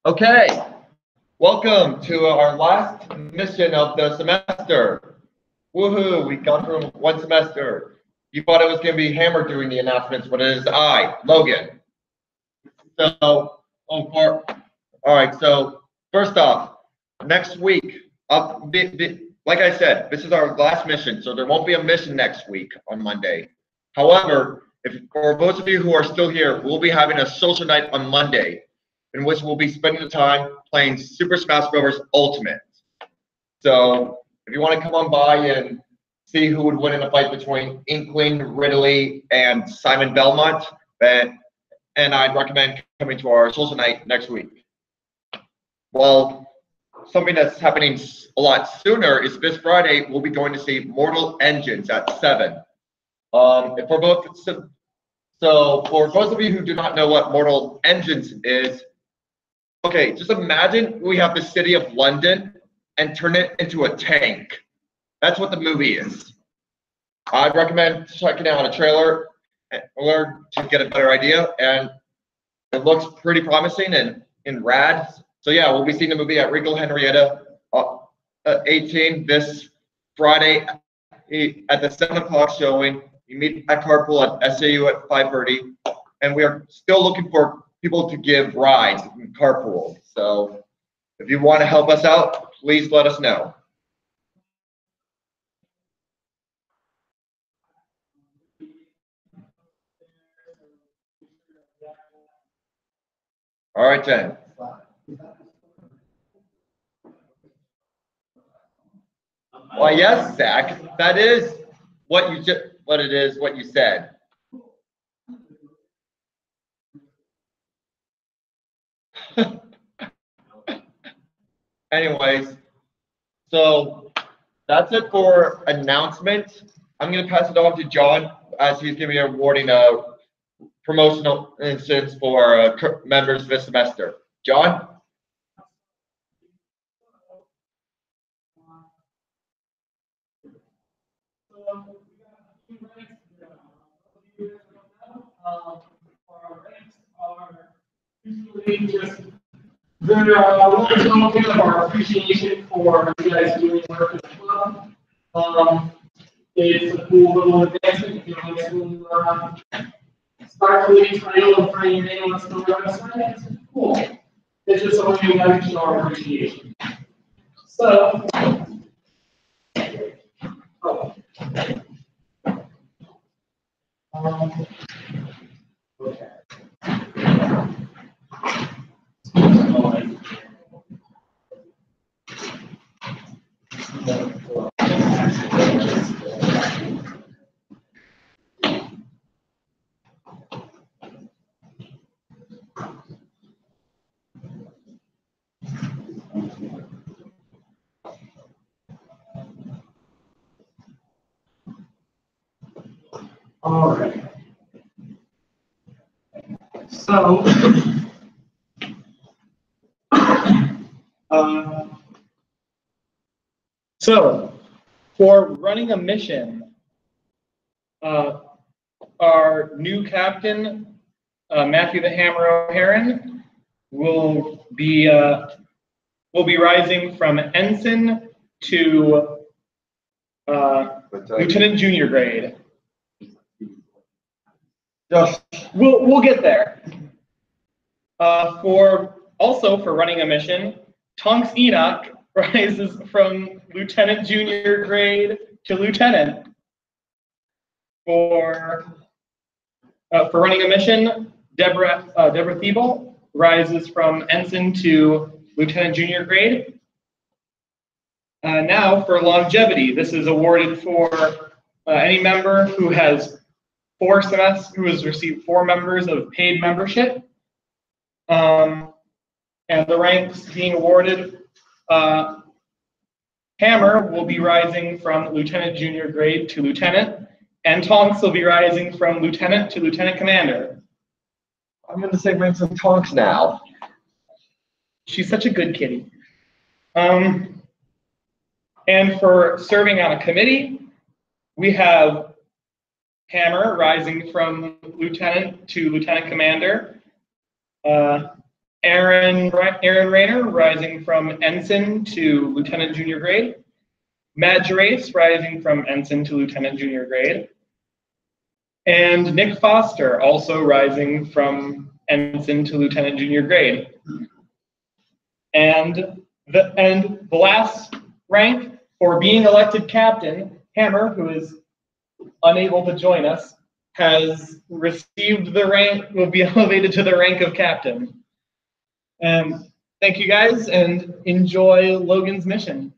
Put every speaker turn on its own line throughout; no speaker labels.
Okay, welcome to our last mission of the semester. Woohoo, we got through one semester. You thought it was going to be Hammer doing the announcements, but it is I, Logan. So, all right, so first off, next week, like I said, this is our last mission, so there won't be a mission next week on Monday. However, for those of you who are still here, we'll be having a social night on Monday, in which we'll be spending the time playing Super Smash Bros. Ultimate. So if you want to come on by and see who would win in a fight between Inkling, Ridley, and Simon Belmont, and I'd recommend coming to our social night next week. Well, something that's happening a lot sooner is this Friday, we'll be going to see Mortal Engines at 7. So for those of you who do not know what Mortal Engines is, okay, just imagine we have the city of London and turn it into a tank. That's what the movie is. I'd recommend checking out a trailer to get a better idea, and it looks pretty promising and rad. So yeah, we'll be seeing the movie at Regal Henrietta 18 this Friday at the 7 o'clock showing. You meet at Carpool at SAU at 5:30, and we are still looking for people to give rides in Carpool. So if you want to help us out, please let us know. All right, then. Well, yes, Zach, that is what you said. Anyways, so that's it for announcements. I'm going to pass it on to John as he's going to be awarding promotional instance for members this semester. John?
Just very little bit of our appreciation for you guys doing work as well. It's a cool little advancement. You know, it's to start creating trail and bring your name on the website. It's cool. It's just something we have to show our appreciation. So, okay. All right. So for running a mission, our new captain, Matthew the Hammer O'Haran, will be rising from ensign to lieutenant junior grade. We'll get there. For running a mission, Tonks Enoch rises from lieutenant junior grade to lieutenant. For running a mission, Deborah Thiebel rises from ensign to lieutenant junior grade. Now for longevity, this is awarded for any member who has who has received 4 members of paid membership. And the ranks being awarded, Hammer will be rising from lieutenant junior grade to lieutenant, and Tonks will be rising from lieutenant to lieutenant commander.
I'm in the same ranks as Tonks now.
She's such a good kitty. And for serving on a committee, we have Hammer rising from lieutenant to lieutenant commander.
Aaron Rayner, rising from ensign to lieutenant junior grade. Matt Gerace, rising from ensign to lieutenant junior grade. And Nick Foster, also rising from ensign to lieutenant junior grade. And the last rank for being elected captain, Hammer, who is unable to join us, has received the rank, will be elevated to the rank of captain. Thank you guys, and enjoy Logan's mission.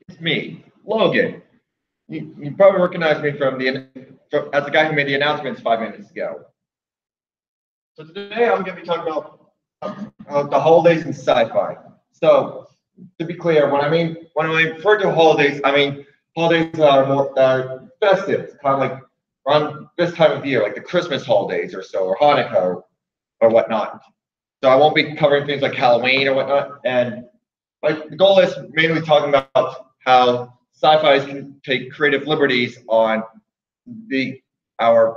It's me, Logan. You probably recognize me as the guy who made the announcements 5 minutes ago. So today I'm going to be talking about the holidays in sci-fi. So to be clear, when I refer to holidays, I mean holidays are more festive, kind of like around this time of year, like the Christmas holidays or so, or Hanukkah or whatnot. So I won't be covering things like Halloween or whatnot. And the goal is mainly talking about how sci-fi can take creative liberties on our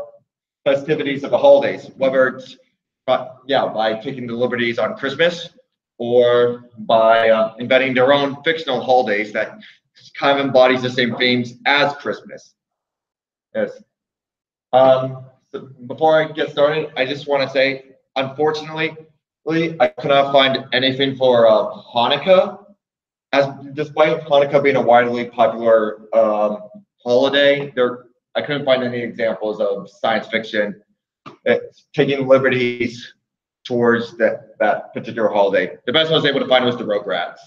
festivities of the holidays, whether it's by taking the liberties on Christmas or by inventing their own fictional holidays that kind of embodies the same themes as Christmas. Yes. So before I get started, I just want to say, unfortunately, I could not find anything for Hanukkah. Despite Hanukkah being a widely popular holiday, I couldn't find any examples of science fiction taking liberties towards that particular holiday. The best I was able to find was the Rugrats.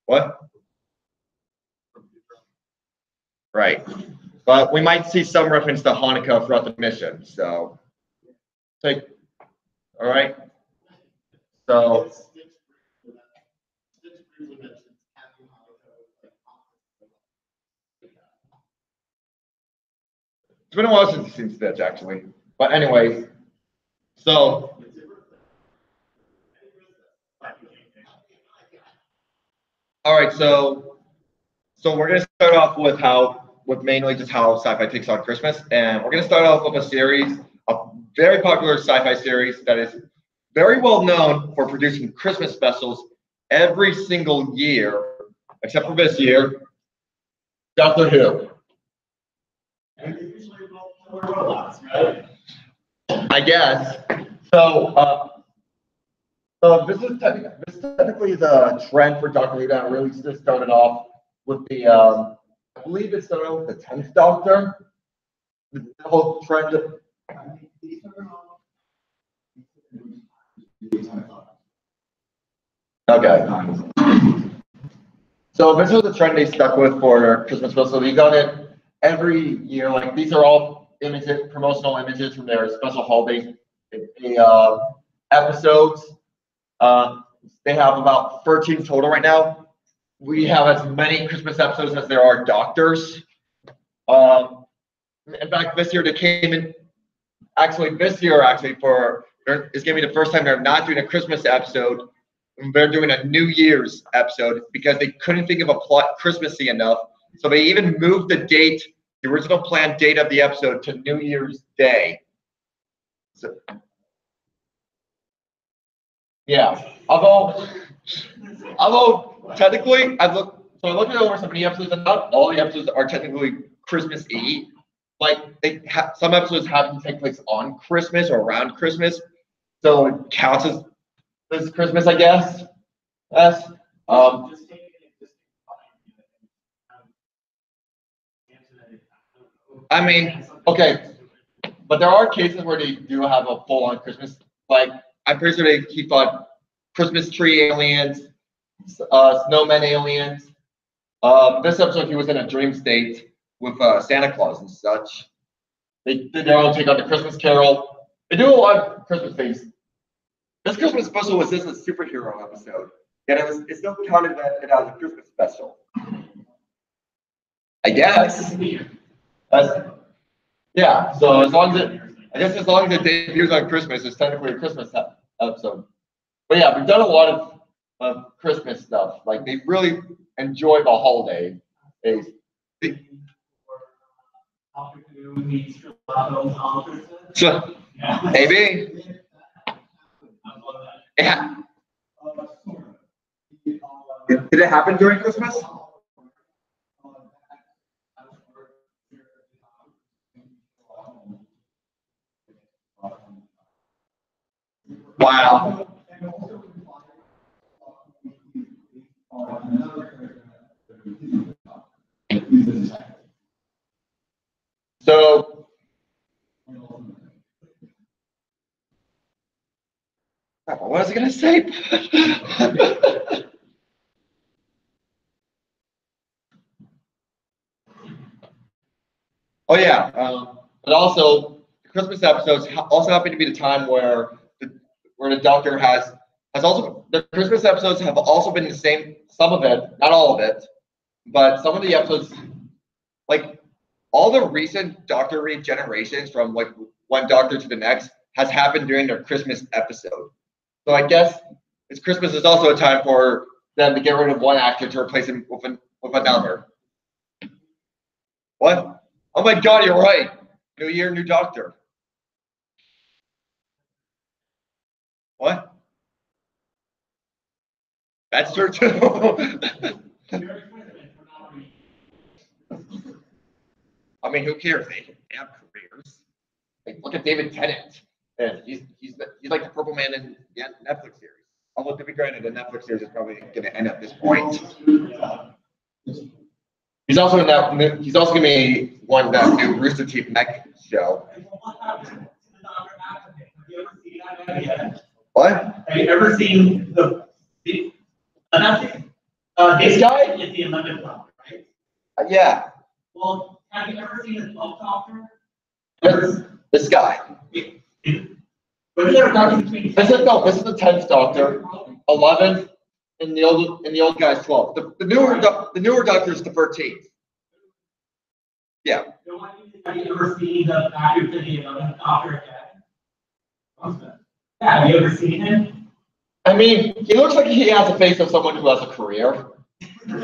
What? Right. But we might see some reference to Hanukkah throughout the mission. So, all right. So. It's been a while since you've seen Stitch, actually. But anyways, so all right, so we're gonna start off with mainly just how sci-fi takes on Christmas, and we're gonna start off with a very popular sci-fi series that is very well known for producing Christmas specials every single year, except for this year, Doctor Who. Right? I guess. So this is technically the trend for Doctor Who that really just started off with the I believe it started off with the 10th Doctor. The whole trend of okay. So this was the trend they stuck with for Christmas special. They done it every year. Like these are all promotional images from their special holiday episodes. They have about 13 total right now. We have as many Christmas episodes as there are doctors. In fact, this year they came in. Actually, this year is going to be the first time they're not doing a Christmas episode. They're doing a New Year's episode because they couldn't think of a plot Christmassy enough. So they even moved the date, the original planned date of the episode, to New Year's Day. So, yeah. Although technically, I looked it over some of the episodes, and not all the episodes are technically Christmas Eve. like some episodes happen to take place on Christmas or around Christmas, so it counts as Christmas, I guess. Yes. I mean, okay, but there are cases where they do have a full-on Christmas. Like I'm pretty sure they keep on Christmas tree aliens, snowman aliens. This episode, he was in a dream state with Santa Claus and such. They did their own take on the Christmas Carol. They do a lot of Christmas things. This Christmas special was just a superhero episode, yet it still counted it as a Christmas special. I guess. Yeah. So as long as as long as it debuts on Christmas, it's technically a Christmas episode. But yeah, we've done a lot of Christmas stuff. Like they really enjoy the holiday days. Maybe. Yeah. Did it happen during Christmas? Wow. So, what was I going to say? Oh yeah, but also the Christmas episodes also happen to be the time where the Doctor has also the Christmas episodes have also been the same. Some of it, not all of it, but some of the episodes, like all the recent Doctor regenerations from like one Doctor to the next, has happened during their Christmas episode. So I guess it's Christmas is also a time for them to get rid of one actor to replace him with another. What? Oh my God, you're right. New year, new Doctor. What? That's true too. I mean, who cares? They have careers. Like, look at David Tennant. And he's like the Purple Man in the Netflix series. Although to be granted, the Netflix series is probably going to end at this point. He's also in that. He's also going to be one of that new Rooster Teeth Mech show. What?
Have you ever seen this guy is the 11th Doctor, right?
Yeah.
Well, have you ever seen the 12th Doctor?
This guy.
But is there a doctor between?
This is the 10th Doctor, 11th, and the old guy's 12th. The newer Doctor is the 13th. Yeah.
Have you ever seen the actor to the 11th Doctor again? Yeah, have you ever seen him?
I mean, he looks like he has the face of someone who has a career.
He's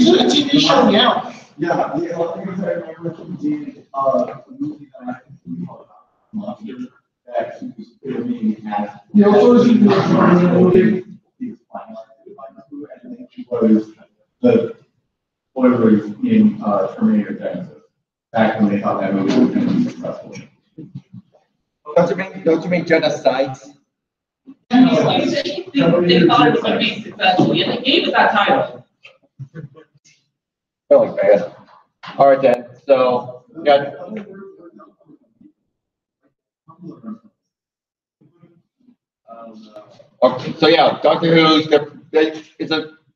in a TV show now.
Yeah, the other things I remember he did a movie that I think we called Monster that he was filming as.
He also was in the movie.
He was playing and then he was the spoilers in Terminator Genesis. Back when they thought that movie was going to be successful.
Don't you mean genocides?
They thought it was going to be successful, yet they gave it that title.
Really bad. All right then. So yeah. Okay, so yeah, Doctor Who's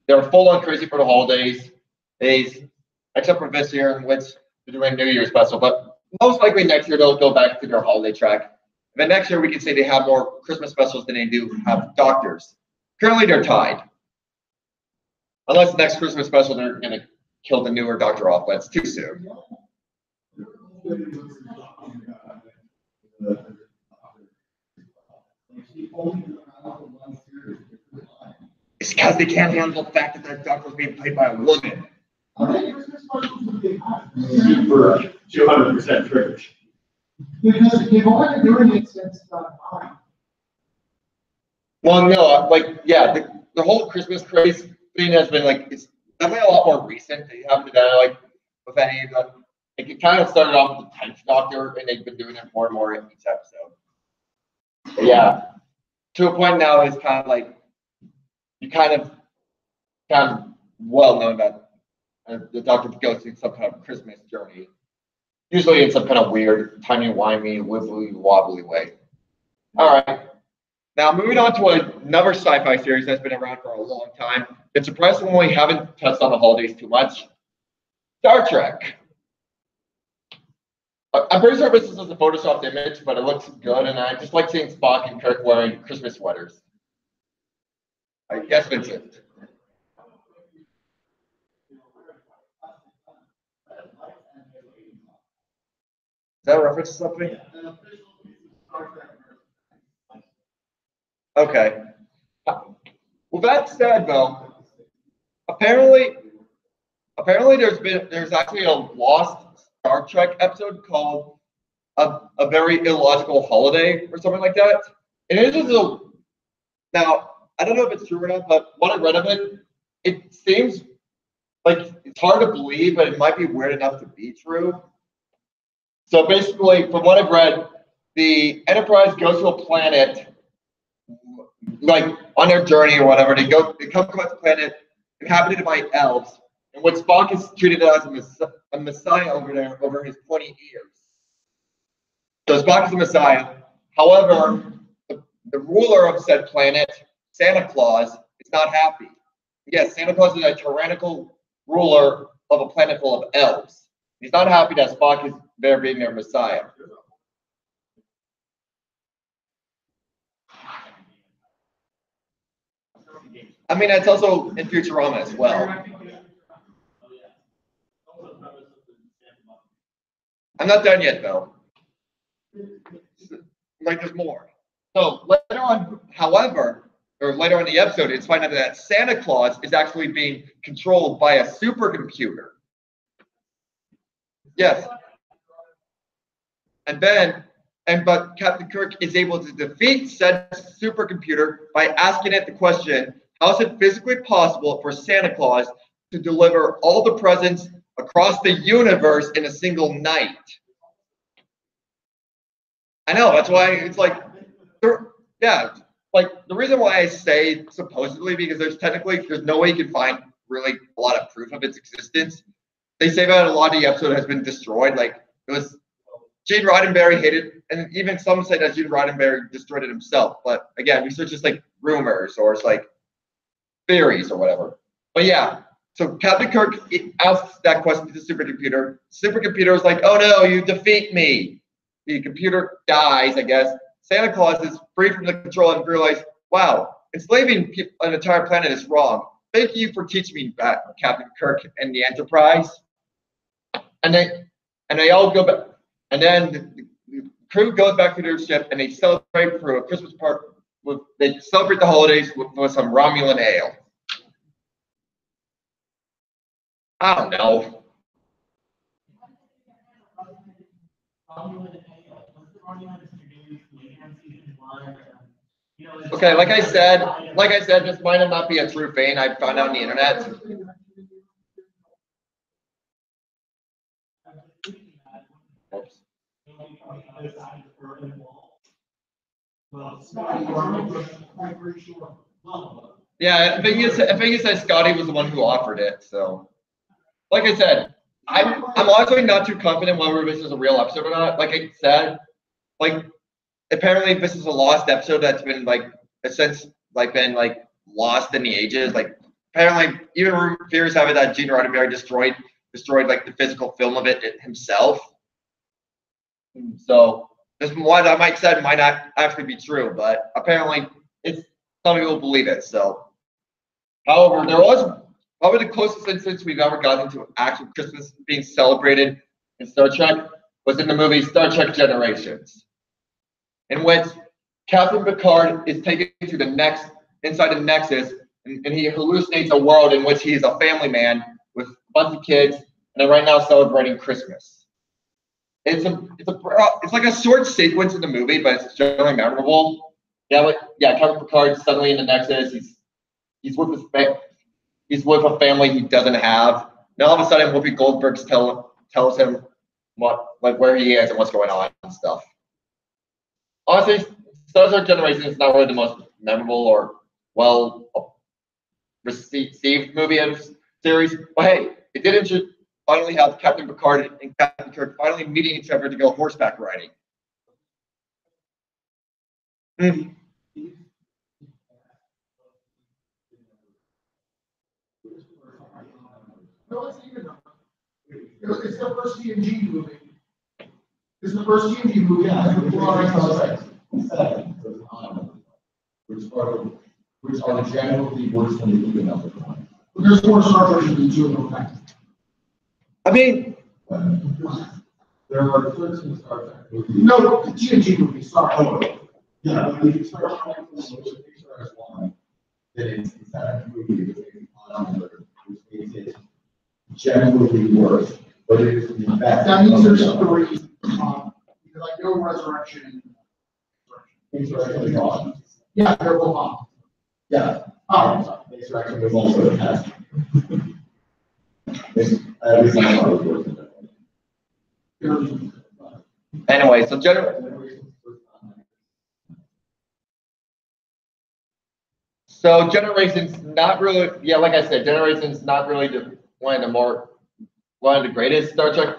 they're full on crazy for the holidays, except for this year in which they're doing New Year's special. But most likely next year they'll go back to their holiday track. And then next year we can say they have more Christmas specials than they do have Doctors. Currently they're tied. Unless the next Christmas special they're gonna kill the newer Doctor off, but it's too soon. It's because they can't handle the fact that that Doctor was being played by a woman.
Super 200% triggered.
Because they've only been doing it since 9.
Well, no, like, yeah, the whole Christmas craze thing has been like, it's definitely a lot more recent. They haven't done like with any of them. Like, it kind of started off with the 10th Doctor, and they've been doing it more and more in each episode. But yeah, to a point now, it's kind of like you kind of well known that the Doctor goes through some kind of Christmas journey, usually in some kind of weird, timey-wimey, wibbly-wobbly way. All right. Now, moving on to another sci-fi series that's been around for a long time. It's surprisingly we haven't touched on the holidays too much. Star Trek. I'm pretty sure this is a photoshopped image, but it looks good, and I just like seeing Spock and Kirk wearing Christmas sweaters. I guess Vincent. Is that a reference to something? Okay. Well, that said, though, apparently there's actually a lost Star Trek episode called a very illogical holiday or something like that. And it is now I don't know if it's true or not, but what I read of it, it seems like it's hard to believe, but it might be weird enough to be true. So basically, from what I've read, the Enterprise goes to a planet, like on their journey or whatever. They come across a planet inhabited by elves, and what Spock is treated as a messiah over there, over his pointy ears. So Spock is a messiah. However, the ruler of said planet, Santa Claus, is not happy. Yes, Santa Claus is a tyrannical ruler of a planet full of elves. He's not happy that Spock is there being their messiah. I mean, that's also in Futurama as well. I'm not done yet, though. Like, there's more. So later on, however, or later in the episode, it's found out that Santa Claus is actually being controlled by a supercomputer. Yes. But Captain Kirk is able to defeat said supercomputer by asking it the question, how is it physically possible for Santa Claus to deliver all the presents across the universe in a single night? I know, that's why it's like, yeah, like the reason why I say supposedly, because there's no way you can find really a lot of proof of its existence. They say that a lot of the episode has been destroyed. Like, it was Gene Roddenberry hated, and even some say that Gene Roddenberry destroyed it himself. But again, these are just like rumors or it's like theories or whatever. But yeah, so Captain Kirk asks that question to the supercomputer. Supercomputer is like, oh no, you defeat me. The computer dies, I guess. Santa Claus is free from the control and realizes, wow, enslaving an entire planet is wrong. Thank you for teaching me that, Captain Kirk and the Enterprise. And they all go back. And then the crew goes back to their ship and they celebrate for a Christmas party. They celebrate the holidays with some Romulan ale. I don't know. Okay, like I said, this might not be a true thing. I found out on the internet. Oops. Yeah, I think you said Scotty was the one who offered it. So, like I said, I'm honestly not too confident whether this is a real episode or not. Like I said, like apparently this is a lost episode that's been like since like been like lost in the ages. Like apparently even fears have it that Gene Roddenberry destroyed like the physical film of it himself. So this what I might say might not actually be true, but apparently some people believe it. So, however, there was probably the closest instance we've ever gotten to actual Christmas being celebrated in Star Trek was in the movie Star Trek Generations, in which Captain Picard is taken to the inside the Nexus, and he hallucinates a world in which he is a family man with a bunch of kids, and they're right now celebrating Christmas. It's like a short sequence in the movie, but it's generally memorable. Captain Picard suddenly in the Nexus. He's with he's with a family he doesn't have. Now all of a sudden, Whoopi Goldberg tells him where he is and what's going on and stuff. Honestly, Star Trek Generation is not really the most memorable or well received movie of the series, but hey, it did finally have Captain Picard and Captain Kirk finally meeting each other to go horseback riding. Mm.
No, it's even number. It's the first TNG movie. It's the first TNG movie.
Yeah, which are generally worse than the even number one.
There's more Star Trek than two of them.
I mean,
there are 13 Star Trek movies.
No, the TNG movie. Sorry.
Oh, yeah, but if you start trying to picture as one, then it's that movie which makes it generally worse, but it is the best.
That means there's three. Because I know Resurrection.
Insurrection is on.
Yeah, they're both on.
Yeah.
Oh,
Insurrection was also a test. At least I thought it was worse than that.
anyway, so Generations not really, like I said, Generations not really one of the greatest Star Trek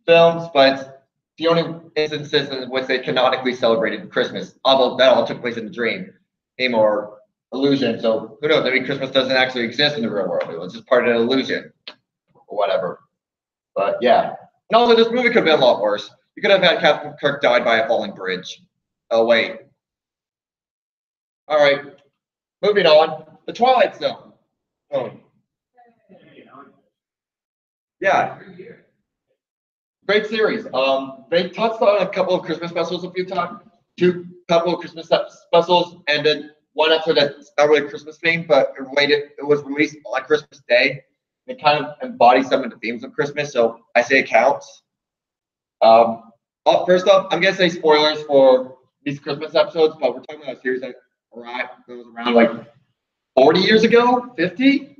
films, but the only instances in which they canonically celebrated Christmas, although that all took place in a dream or illusion. So who knows? Maybe Christmas doesn't actually exist in the real world. It was just part of an illusion or whatever. But yeah. And also, this movie could have been a lot worse. You could have had Captain Kirk died by a falling bridge. Oh, wait. All right. Moving on. The Twilight Zone. Oh. Yeah. Great series. They touched on a couple of Christmas specials a few times. Couple of Christmas specials, and then one episode that's not really Christmas themed, but it was released on Christmas Day. It kind of embodies some of the themes of Christmas, so I say it counts. First off, I'm gonna say spoilers for these Christmas episodes, but we're talking about a series that was around like 40 years ago, 50.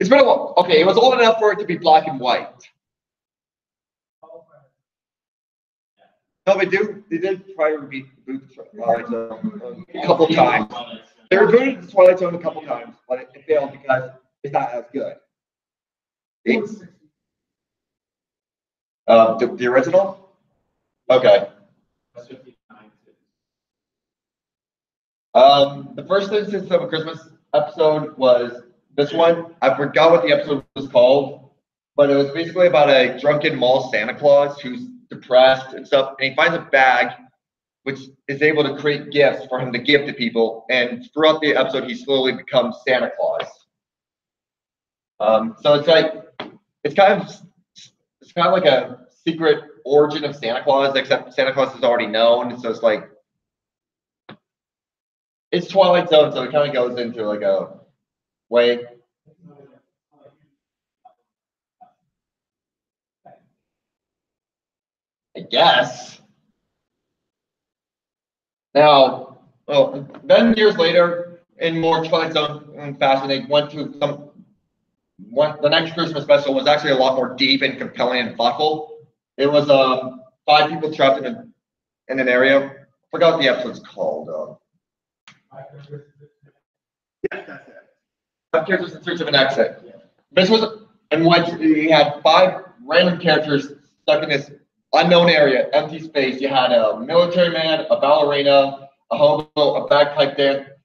It's been a while. Okay, it was old enough for it to be black and white. No, they did try to reboot the Twilight Zone a couple times. They rebooted the Twilight Zone a couple times, but it failed because it's not as good. The original? Okay. The first instance of a Christmas episode was this one. I forgot what the episode was called, but it was basically about a drunken mall Santa Claus who's depressed and stuff, and he finds a bag which is able to create gifts for him to give to people, and throughout the episode he slowly becomes Santa Claus. So it's kind of like a secret origin of Santa Claus, except Santa Claus is already known, so it's Twilight Zone, so it kind of goes into like a way. I guess. Now, then years later, in more Twilight Zone fashion, they went to the next Christmas special was actually a lot more deep and compelling and thoughtful. It was 5 people trapped in an area. I forgot what the episode's called. Yes, that's it. 5 characters in search of an exit. This was in which you had 5 random characters stuck in this unknown area, empty space. You had a military man, a ballerina, a hobo, a bagpipe player,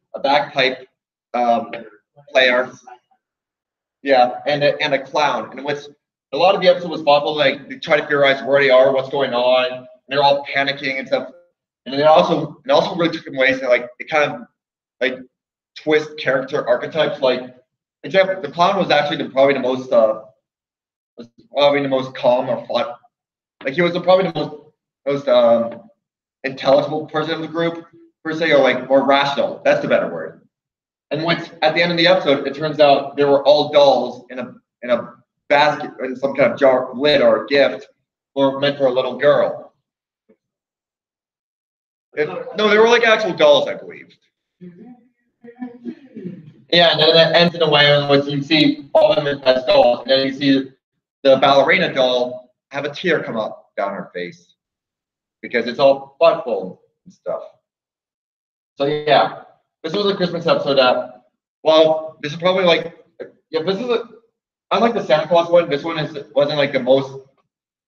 and a clown. In which a lot of the episode was thoughtful, like they try to theorize where they are, what's going on, and they're all panicking and stuff. And then it also really took in ways that it kind of twist character archetypes. Like, example, the clown was actually probably the most calm or fun. Like, he was probably the most intelligible person in the group, per se, or more rational. That's the better word. And once at the end of the episode, it turns out they were all dolls in a basket in some kind of jar lid or gift, or meant for a little girl. No, they were like actual dolls, I believe. Yeah, and then it ends in a way in which you see all of them as dolls, and then you see the ballerina doll have a tear come up down her face because it's all thoughtful and stuff. So yeah, this was a Christmas episode that, well, this is probably like, yeah, this is unlike the Santa Claus one, this one wasn't like the most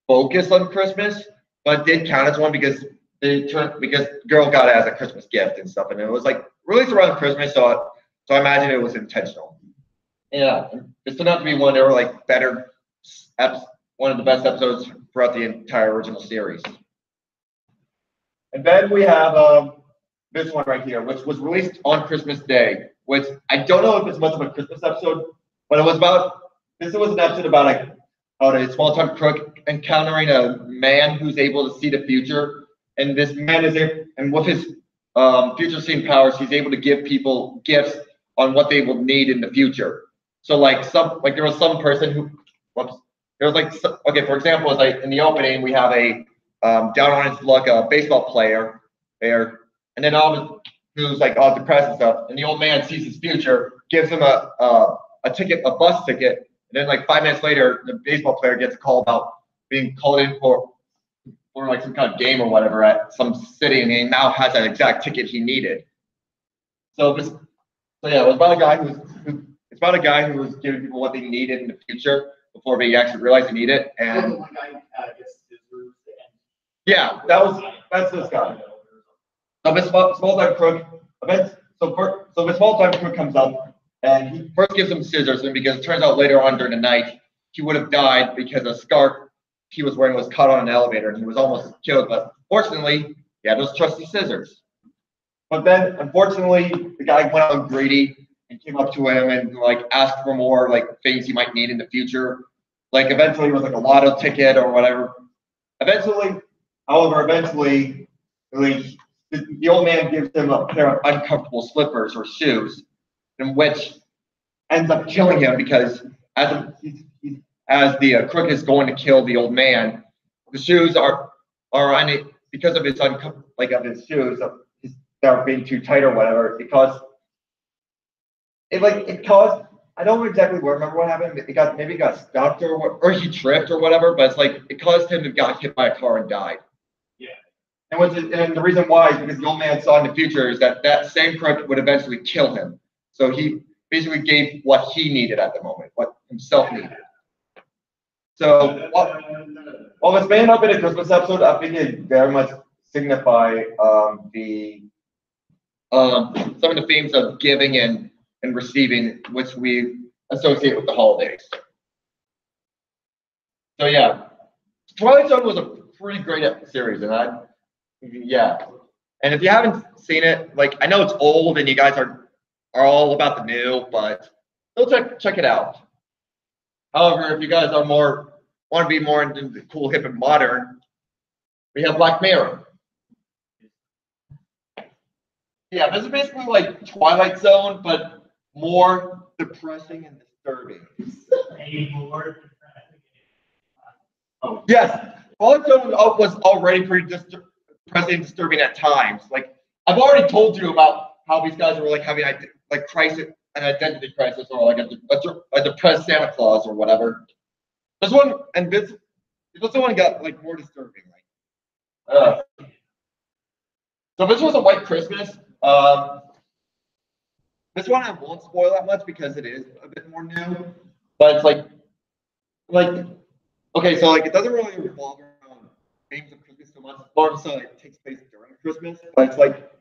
focused on Christmas, but it did count as one because because girl got it as a Christmas gift and stuff, and it was like released around Christmas, so I imagine it was intentional. Yeah, this turned out to be one of the like better, one of the best episodes throughout the entire original series. And then we have this one right here, which was released on Christmas Day, which I don't know if it's much of a Christmas episode, but it was about, this was an episode about a small-time crook encountering a man who's able to see the future, and this man and with his future-seeing powers, he's able to give people gifts on what they will need in the future. So there was some person who, there was okay, for example, it's like in the opening we have a down on his luck a baseball player there, and then who's like all depressed and stuff, and the old man sees his future, gives him a ticket, a bus ticket, and then like 5 minutes later, the baseball player gets a call about being called in for like some kind of game or whatever at some city, and he now has that exact ticket he needed. So yeah, it was about a guy who was giving people what they needed in the future before they actually realized they need it. And yeah, that's this guy. So this small-time crook, so this small-time crook comes up, and he first gives him scissors, and because it turns out later on during the night he would have died because a scarf he was wearing was caught on an elevator, and he was almost killed. But fortunately, he had those trusty scissors. But then, unfortunately, the guy went out greedy and came up to him and like asked for more like things he might need in the future. Like eventually, it was like a lotto ticket or whatever. Eventually, the old man gives him a pair of uncomfortable slippers or shoes, in which ends up killing him because as the crook is going to kill the old man, the shoes are because of his shoes that are being too tight or whatever. It caused. I don't exactly remember what happened. Maybe he got stuck or he tripped or whatever. But it's like it caused him to get hit by a car and died. Yeah. And the reason why is because the old man saw in the future is that same crook would eventually kill him. So he basically gave what he needed at the moment, what himself needed. So while this may not have been a Christmas episode, I think it very much signify some of the themes of giving and receiving, which we associate with the holidays. So yeah, Twilight Zone was a pretty great series, and and if you haven't seen it, like I know it's old and you guys are all about the new, but still check it out. However, if you guys want to be more into the cool, hip, and modern, we have Black Mirror. Yeah, this is basically like Twilight Zone, but more depressing and disturbing. Oh yes, Twilight Zone was already pretty depressing and disturbing at times. Like I've already told you about how these guys were like having an identity crisis, or like a depressed Santa Claus or whatever. This one got like more disturbing. So this was a White Christmas. This one I won't spoil that much because it is a bit more new. But it's like okay, so like it doesn't really revolve around themes of Christmas so much. More so it takes place during Christmas. But it's like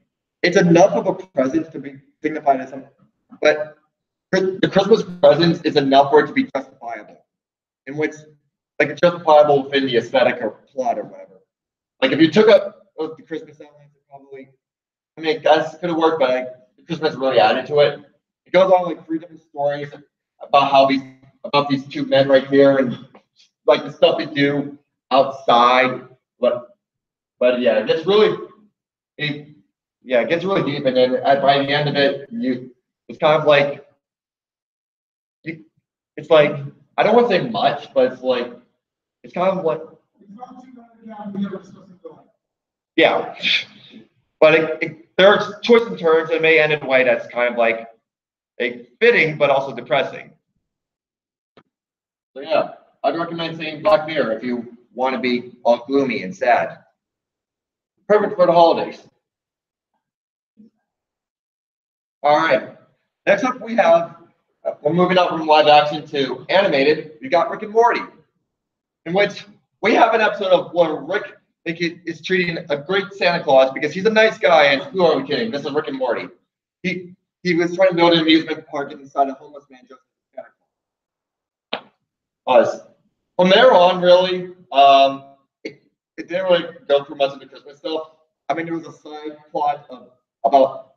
it's enough of a present to be dignified as something. But the Christmas present is enough for it to be justifiable. In which like it's justifiable within the aesthetic or plot or whatever. Like if you took up the Christmas elements, probably, I mean, guys could have worked, but like, Christmas really added to it. It goes on like 3 different stories about these 2 men right here and like the stuff they do outside. But yeah, it gets really deep, and then by the end of it, it's kind of like it's like I don't want to say much, but it's kind of like yeah. But there's twists and turns. It may end in a way that's kind of like fitting, but also depressing. So yeah, I'd recommend seeing Black Mirror if you want to be all gloomy and sad. Perfect for the holidays. All right. Next up, we have, we're moving up from live action to animated. We got Rick and Morty, in which we have an episode of where Rick is treating a great Santa Claus because he's a nice guy, and who are we kidding? This is Rick and Morty. He was trying to build an amusement park inside a homeless man just as Santa Claus. From there on, really, it didn't really go through much of the Christmas stuff. I mean, there was a side plot about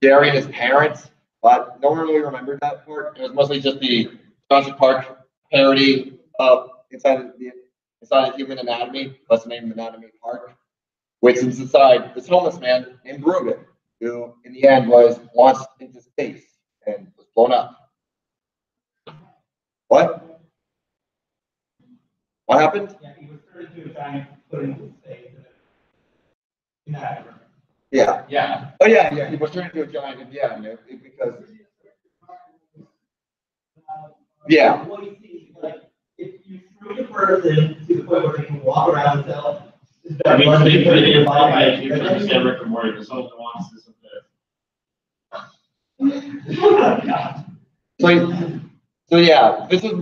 Gary and his parents, but no one really remembered that part. It was mostly just the Jurassic Park parody of inside Human Anatomy, plus the name of Anatomy Park, which is inside this homeless man named Ruben, who in the end was launched into space and was blown up. What? What happened?
Yeah, he was turned into a giant, put into space.
Yeah.
Yeah.
Oh yeah. He was turned into a giant. Yeah, because. Yeah.
What you see, like, if you shrink a person to the point where they can walk around themselves,
I mean, they put it in by if you understand Rick and Morty, there's only nuances of this.
So yeah, this is.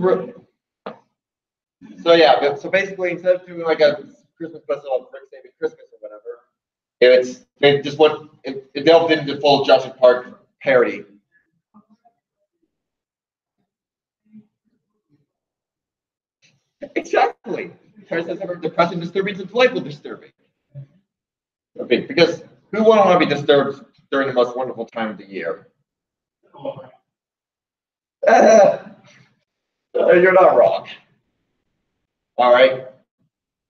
So yeah, so basically instead of doing like a Christmas special of Rick Saving Christmas or whatever, it delved into full Jurassic Park parody. Exactly. Parasites are depressing, disturbing, and delightful disturbing. Okay, because who wouldn't want to be disturbed during the most wonderful time of the year? You're not wrong. All right.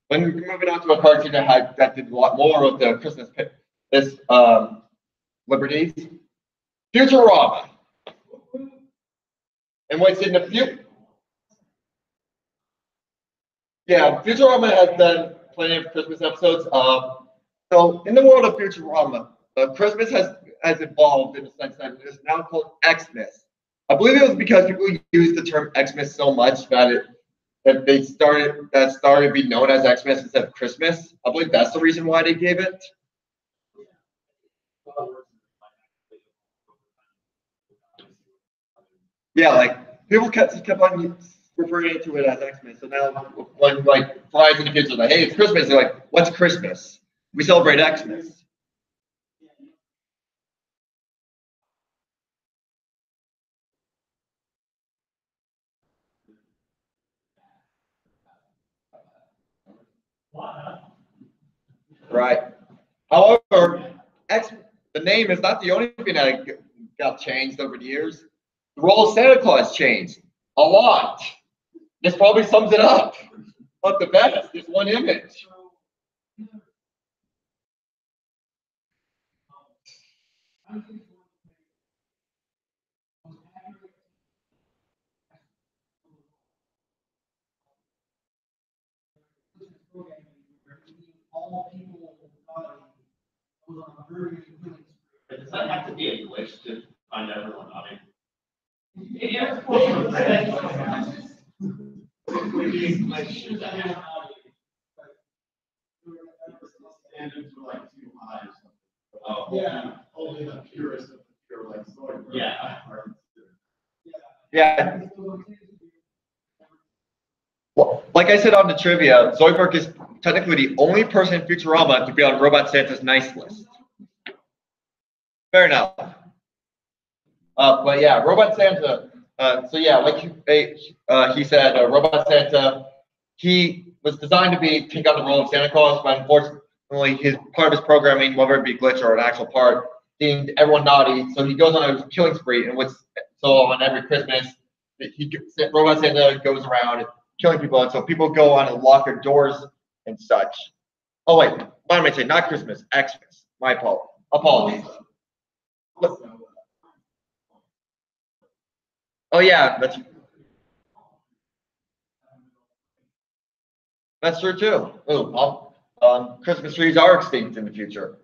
When we're moving on to a cartoon that did a lot more of the Christmas liberties, Futurama. And what's in the future? Yeah, Futurama has done plenty of Christmas episodes. So in the world of Futurama, Christmas has evolved in the sense that it is now called Xmas. I believe it was because people used the term Xmas so much that it started to be known as Xmas instead of Christmas. I believe that's the reason why they gave it. Yeah, like people kept on referring to it as Xmas. So now when like Verizon and kids are like, hey, it's Christmas, they're like, what's Christmas? We celebrate Xmas. Right. However, the name is not the only thing that got changed over the years. The role of Santa Claus changed a lot. This probably sums it up. But the best is one image.
Does that have to be a glitch to find everyone nodding?
Standards were like too high or something.
Oh.
Yeah, only the purest of the pure, like Snowbirds.
Yeah.
Yeah. Well, like I said on the trivia, Zoidberg is technically the only person in Futurama to be on Robot Santa's nice list. Fair enough. But yeah, Robot Santa. So yeah, like he said, Robot Santa. He was designed to take on the role of Santa Claus, but unfortunately, his part of his programming, whether it be glitch or an actual part, deemed everyone naughty. So he goes on a killing spree, and so on every Christmas, Robot Santa goes around killing people, and so people go on and lock their doors and such. Oh wait, what am I saying? Not Christmas, Xmas. My apologies. Oh yeah, that's true too. Oh, Christmas trees are extinct in the future.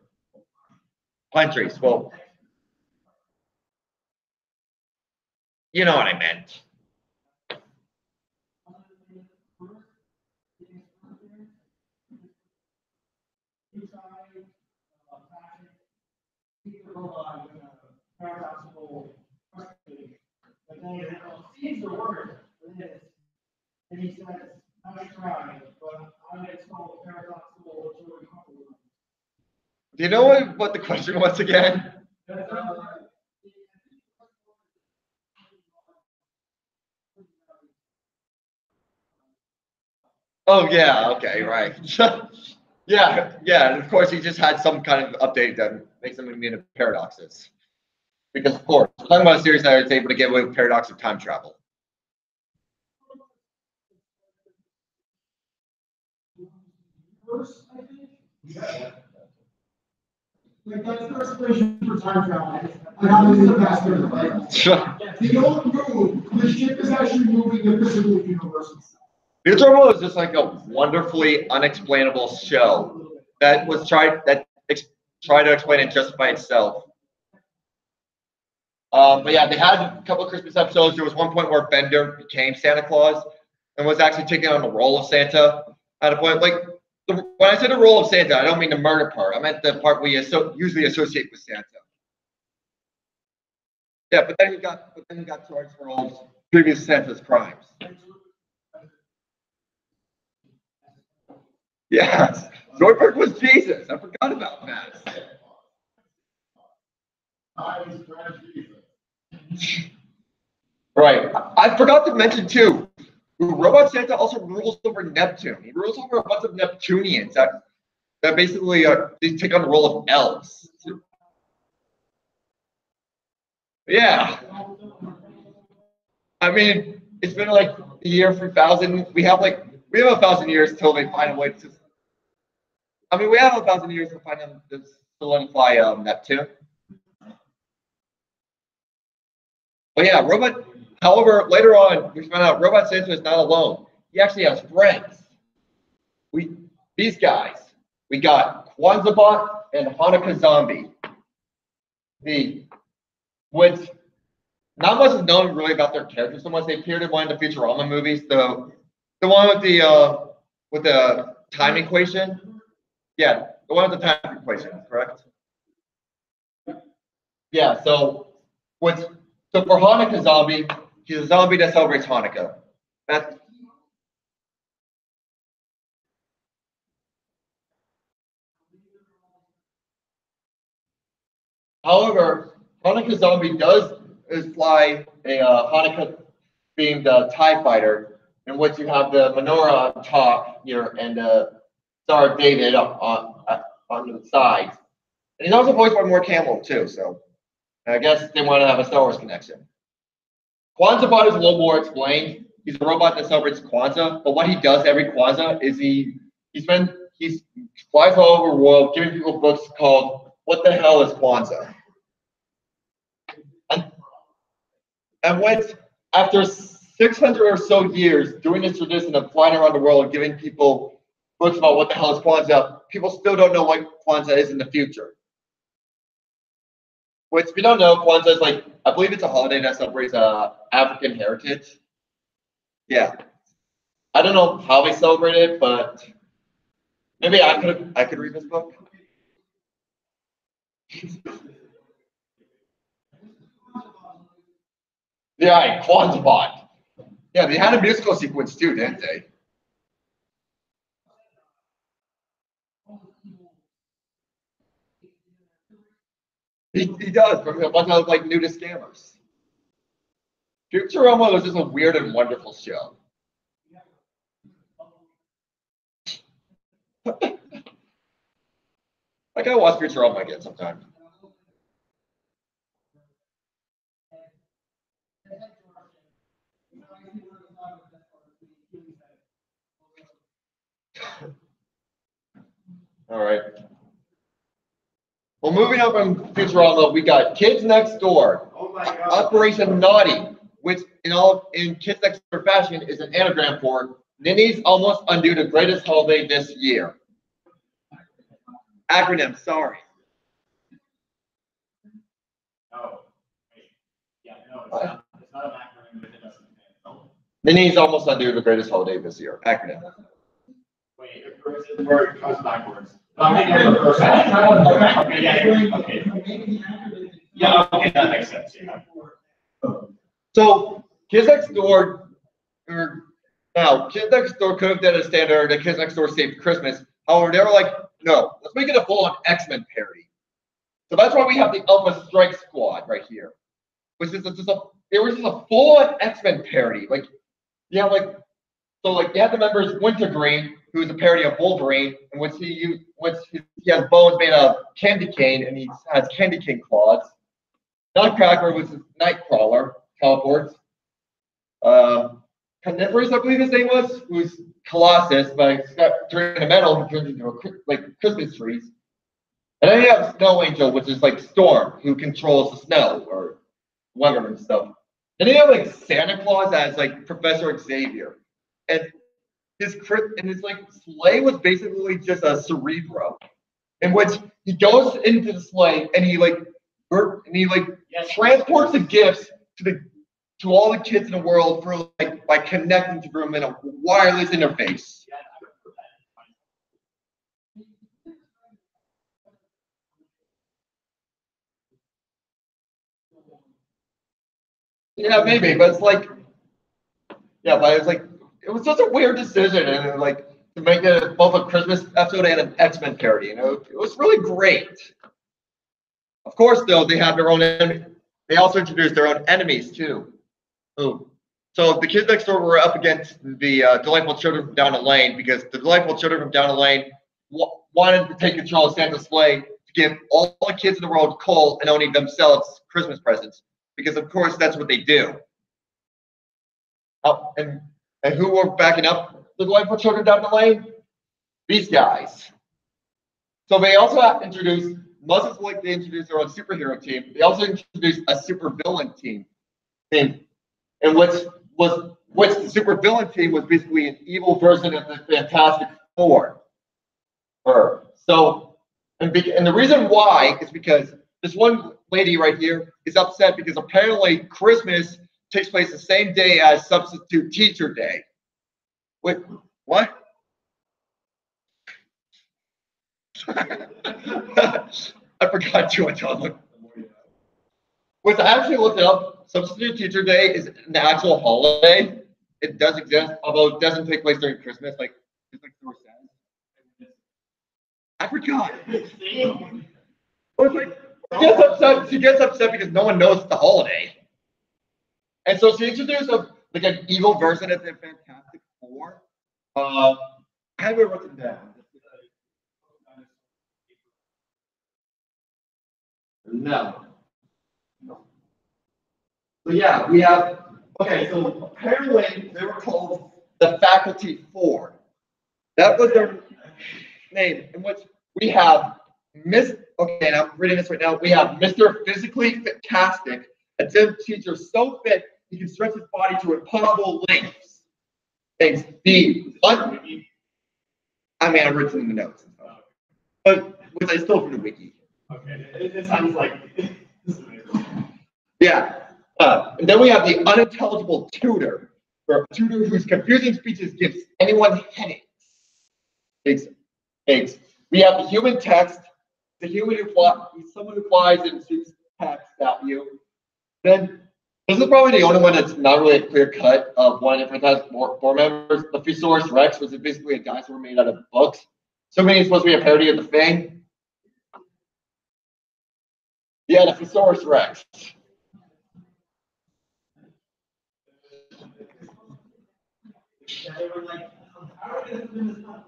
Pine trees. Well, you know what I meant.
And he says, "Nice try, but I installed paradoxical."
Do you know what the question was again? Oh yeah, okay, right. Yeah, yeah, and of course he just had some kind of update that makes him immune to paradoxes. Because of course, we're talking about a series that is able to get away with paradox of time travel.
First, I think. Yeah. Like that's the explanation for time travel. Like how this is a faster than light. They don't move. The ship is actually moving the physical universe.
Futurama is just like a wonderfully unexplainable show that was tried to explain and justify itself. But yeah, they had a couple of Christmas episodes. There was one point where Bender became Santa Claus and was actually taking on the role of Santa at a point. Like when I said the role of Santa, I don't mean the murder part. I meant the part we usually associate with Santa. Yeah, but then he got charged for all previous Santa's crimes. Yes, Zoidberg was Jesus. I forgot about that. Right. I forgot to mention too. Robot Santa also rules over Neptune. He rules over a bunch of Neptunians that basically they take on the role of elves. Yeah. I mean, it's been like the year 3000. We have 1,000 years till they find a way to. I mean, we have 1,000 years to find them to solidify Neptune. But yeah, however, later on, we found out Robot Santa is not alone. He actually has friends. These guys. We got Kwanzaa and Hanukkah Zombie. Which not much is known really about their characters so much. They appeared in one of the Futurama movies, the one with the time equation. Yeah, the one with the time equation, correct? Yeah, so for Hanukkah Zombie, he's a zombie that celebrates Hanukkah. However, Hanukkah Zombie is fly a Hanukkah-themed TIE fighter, in which you have the menorah on top here and the Star of David up on the sides. And he's also voiced by Mark Hamill too, so I guess they want to have a Star Wars connection. Kwanzaa is a little more explained. He's a robot that celebrates Kwanzaa, but what he does every Kwanzaa is he flies all over the world giving people books called "What the Hell is Kwanzaa?" And after 600 or so years doing this tradition of flying around the world and giving people books about what the hell is Kwanzaa, people still don't know what Kwanzaa is in the future. Which, if you don't know, Kwanzaa is I believe it's a holiday that celebrates African heritage. Yeah. I don't know how they celebrate it, but maybe I could read this book. Yeah, Kwanzaa. Yeah, they had a musical sequence too, didn't they? He does, from a bunch of nudist scammers. Futurama was just a weird and wonderful show. I gotta watch Futurama again sometime. All right. Well, moving on from Futurama, we got Kids Next Door.
Oh my God.
Operation Naughty, which in Kids Next Door fashion is an anagram for Ninny's almost undo the greatest holiday this year. Acronym, sorry.
it's not an acronym if it doesn't.
Then he's almost under the greatest holiday this year. Acronym.
Wait, where it comes backwards.
Okay,
Yeah, okay, that makes sense, yeah.
So Kids Next Door, Kids Next Door could have done a standard, the Kids Next Door Saved Christmas. However, they were like, no, let's make it a full-on X-Men parody. So that's why we have the Alpha Strike Squad right here, which is just a full-on X-Men parody. Like, you have you have the members Wintergreen, who is a parody of Wolverine, and he has bones made of candy cane, and he has candy cane claws. Nutcracker, which is Nightcrawler, teleports. Carnivorous, I believe his name was, who's Colossus, but during the metal, he turns into Christmas trees. And then you have Snow Angel, which is like Storm, who controls the snow or weather and stuff. And then you have Santa Claus as Professor Xavier, and his sleigh was basically just a Cerebro, in which he goes into the sleigh and he transports the gifts to all the kids in the world by connecting to them in a wireless interface. Yeah, maybe, but it's it was such a weird decision, and to make it both a Christmas episode and an X-Men parody. It was really great. Of course, though, they have their own enemy. They also introduced their own enemies too. So the Kids Next Door were up against the Delightful Children from Down the Lane, because the Delightful Children from Down the Lane wanted to take control of Santa's sleigh to give all the kids in the world coal and only themselves Christmas presents, because of course that's what they do. And who were backing up the Delightful Children Down the Lane? These guys. So they also introduced, much as they introduced their own superhero team, they also introduced a supervillain team. And which the supervillain team was basically an evil version of the Fantastic Four. So, and the reason why is because this one lady right here is upset because apparently Christmas takes place the same day as Substitute Teacher Day. Wait, what? I forgot too much on them. Which I actually looked it up. Substitute Teacher Day is an actual holiday. It does exist, although it doesn't take place during Christmas, Thor says. I forgot. She gets upset because no one knows it's the holiday. And so she introduced an evil version of the Fantastic Four. I have it written down. No. So yeah, we have, so apparently they were called the Faculty Four. That was their name, in which we have and I'm reading this right now, we have Mr. Physically Fantastic, a gym teacher so fit he can stretch his body to impossible lengths. Thanks. I've written in the notes. But which I stole from the wiki.
Okay, it sounds like.
Yeah. And then we have the unintelligible tutor, or a tutor whose confusing speeches gives anyone headaches. Thanks. We have the human text, someone who flies and shoots text at you. Then this is probably the only one that's not really a clear cut of one of Fantastic Four members. The Thesaurus Rex, which is basically a dinosaur made out of books. So maybe it's supposed to be a parody of the Thing. Yeah, the Thesaurus Rex.
They were like, how are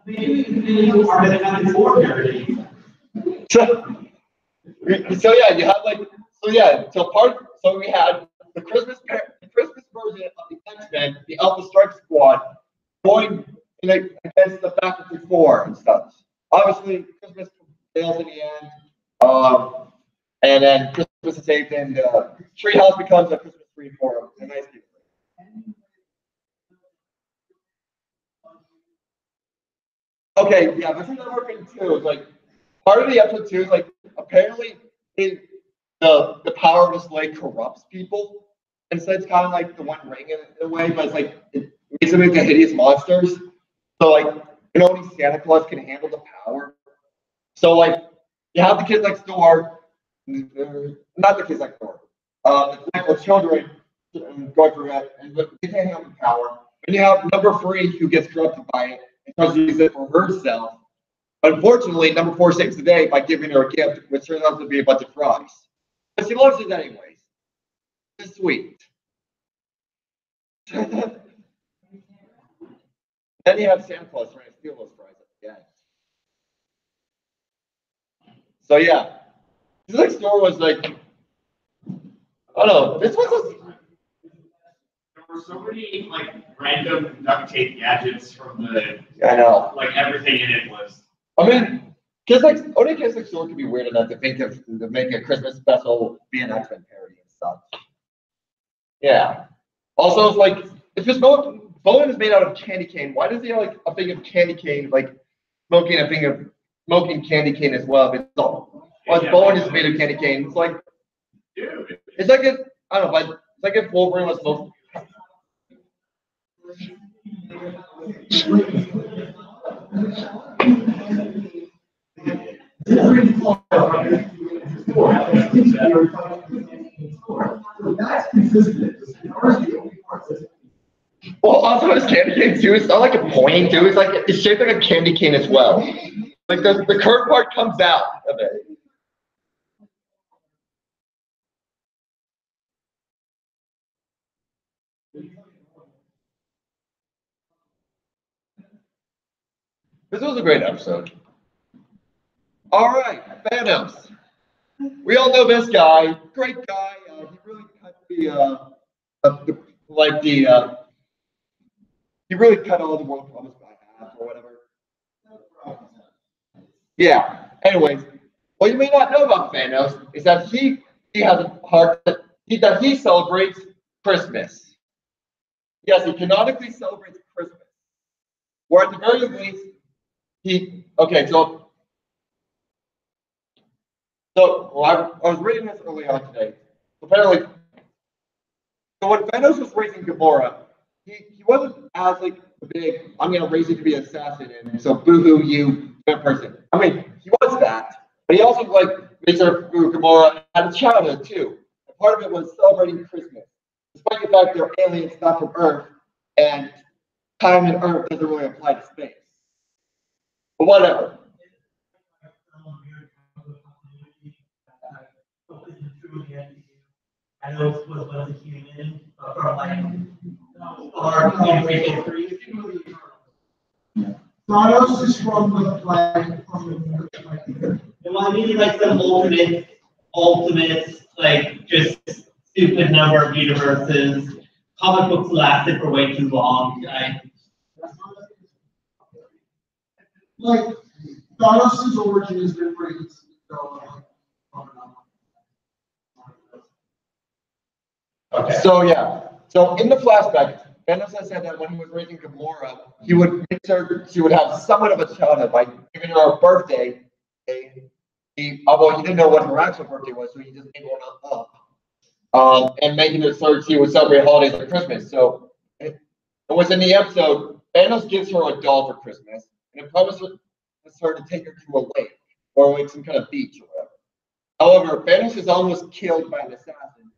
maybe they are the kind of more parody.
So yeah, you have so we had the Christmas version of the X-Men, the Alpha Strike Squad, going against the Faculty Four and stuff. Obviously, Christmas fails in the end, and then Christmas is saved, and Treehouse becomes a Christmas tree for a nice gift. Okay, yeah, this is another thing too. It's part of the episode too is apparently the power of the sleigh corrupts people. Instead, it's kind of like the One Ring in a way, but it's like it makes them into hideous monsters. So like, only Santa Claus can handle the power. So like, you have the kids next door, not the kids next door, the typical children going through it, and they can't handle the power. And you have number 3 who gets corrupted by it and tries to use it for herself. But unfortunately, number 4 saves the day by giving her a gift, which turns out to be a bunch of frogs. But she loves it anyways. It's sweet. Then you have Santa Claus trying to steal those fries at the end. So yeah, this next door was like, I don't know, this was
There were so many like random duct tape gadgets from the
I know.
like everything in it was.
I mean, Kids Like only Kids Next Door could be weird enough to think of to make a Christmas special be an X-Men parody and stuff. Yeah. Also, it's like if his Bowen is made out of candy cane, why does he have like a thing of candy cane, like smoking a thing of smoking candy cane as well? If it's all, well, Bowen is made of candy cane. It's like,
Dude.
it's like if I don't know, but it's like if Wolverine was smoking.
That's consistent.
Well, also his candy cane too. It's not like a pointing too. It's like it's shaped like a candy cane as well. Like the curved part comes out of it. This was a great episode. All right, Fandoms. We all know this guy. Great guy. He really cut he really cut all the world problems by half or whatever. Yeah. Anyways, what you may not know about Fandoms is that he has a heart that he celebrates Christmas. Yes, he canonically celebrates Christmas. Or at the very least, I was reading this early on today. Apparently, so when Fandoms was raising Gamora, he wasn't as like a big, I'm gonna raise you to be an assassin and so boo-hoo you that person. I mean, he was that, but he also like made sure Gamora had a childhood too. And part of it was celebrating Christmas. Despite the fact they're aliens not from Earth and time and Earth doesn't really apply to space. But whatever.
I know it was a human, but from like our history.
Thanos is from the
Well, I mean, like some ultimate, like just stupid number of universes. Comic books lasted for way too long.
like Thanos' origin has been pretty.
Okay. So yeah. So in the flashback, Fandoms has said that when he was raising Gamora, he would make sure she would have somewhat of a childhood by giving her a birthday. Although he didn't know what her actual birthday was, so he just made one up. And making it so she would celebrate holidays like Christmas. So it was in the episode, Fandoms gives her a doll for Christmas, and it promises her to take her to a lake or like some kind of beach or whatever. However, Fandoms is almost killed by an assassin.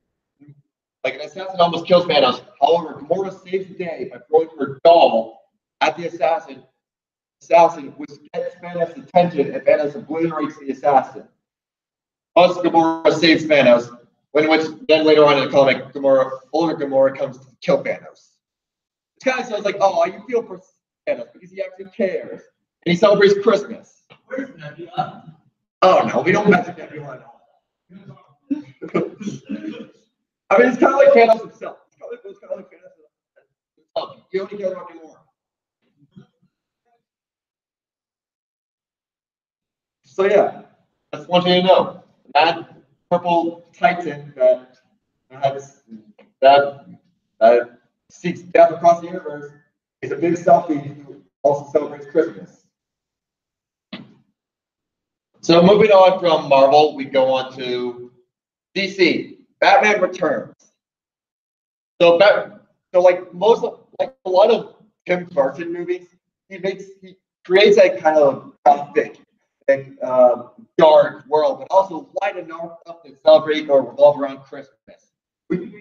Like an assassin almost kills Fandoms. However, Kimura saves the day by throwing her doll at the assassin. Which gets Fandoms' attention and Fandoms obliterates the assassin. Once Kimura saves Fandoms, then later on in the comic, older Kimura comes to kill Fandoms. It kind of sounds like, oh, you feel for Fandoms because he actually cares. And he celebrates Christmas.
Where's Nebula?
Oh no, we don't mention Nebula at all. I mean, it's kind of like Fandoms himself. It's kind of like Fandoms himself. You only care about Gamora. So yeah, that's one thing to know. That purple Titan that seeks death across the universe is a big selfie who also celebrates Christmas. So moving on from Marvel, we go on to DC. Batman Returns. So like most of like a lot of Tim Burton movies, he creates a kind of gothic and dark world, but also light enough up to celebrate or revolve around Christmas. We've